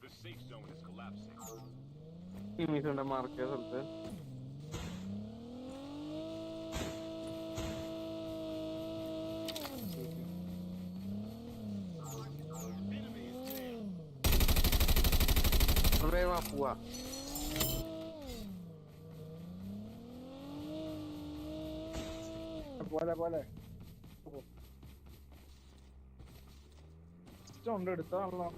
The safe zone is collapsing. Mark ചെയ്ത സ്ഥലത്ത് പോവാ. പോലെ ഉണ്ട് എടുത്താണല്ലോ.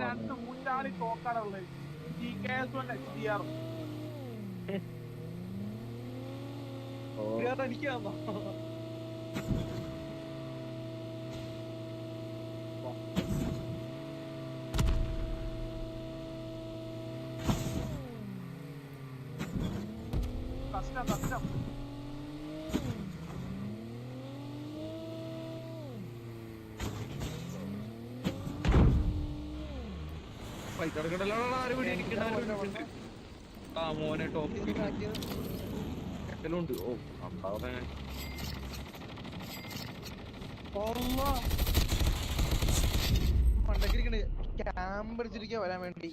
രണ്ട് മൂറ്റാളി തോക്കാണുള്ളത്. എനിക്ക് തന്നോ? കഷ്ടം. മോനെ ടോപ്പ് ഉണ്ട്. ഓ അമ്പാവേ മണ്ടക്കിരിക്കണ് ക്യാമ്പ് അടിച്ചിരിക്കാ വരാൻ വേണ്ടി.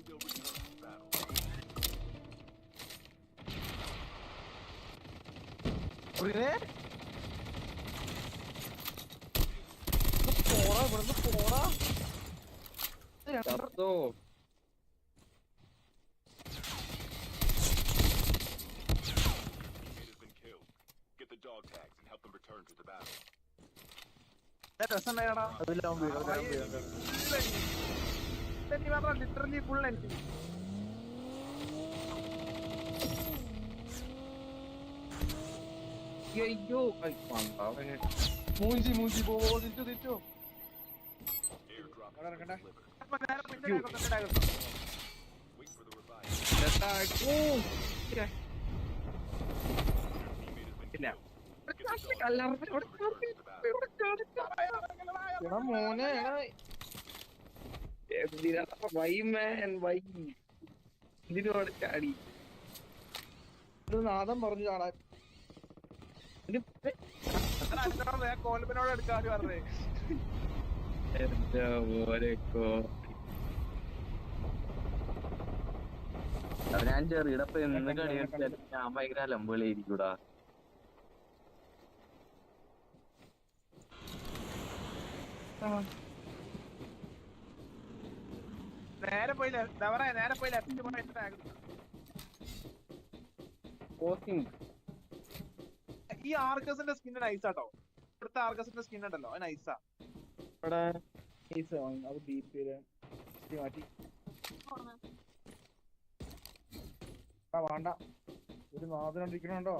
പോടാ Dog tags and help them return to the battle. Literally full എനിക്ക്. മൂഞ്ചി പോ തിരിച്ചു. Wait for the revive. മോനെ ഇതിനോട് ചാടി നാദം പറഞ്ഞു ചാടാൻ. കോൽബിനോട് എടുക്കാൻ പറഞ്ഞേ. ഞാൻ ചെറിയടപ്പ് എന്ന് കളി കളിച്ചാൽ ഞാൻ ഭയങ്കര അലമ്പുകളായിരിക്കൂടാ. നേരെ പോയി ലെഫ്റ്റ് പോയിട്ട് ഈ ആർക്കസിന്റെ സ്കിൻ നൈസാട്ടോ. ഇവിടുത്തെ ആർക്കസിന്റെ സ്കിൻ ഉണ്ടല്ലോ അത് നൈസാ. മാറ്റി വേണ്ട ഒരു നാദിനോണ്ടിരിക്കണുണ്ടോ?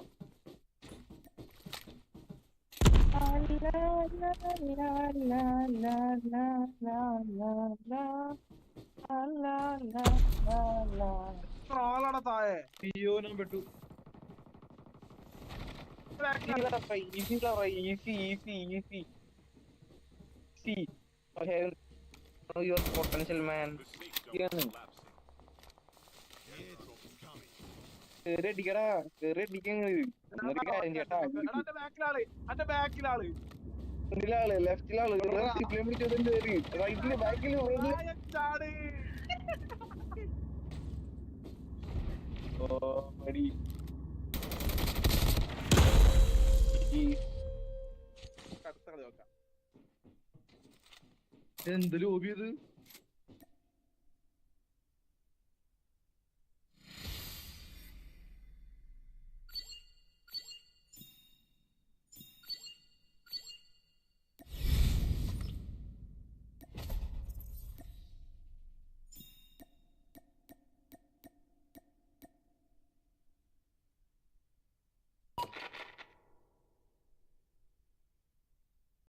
താഴെ പിയോനും പെട്ടു. പൊട്ടൻഷ്യൽ മാൻ കേറിയടിക്കടാ കേറിയടിക്കാൻ കാര്യം ചേട്ടാ. ബാക്കിലാള് ലെഫ്റ്റിലാള് റൈറ്റില് ബാക്കില് എന്ത് ലോബിയത്?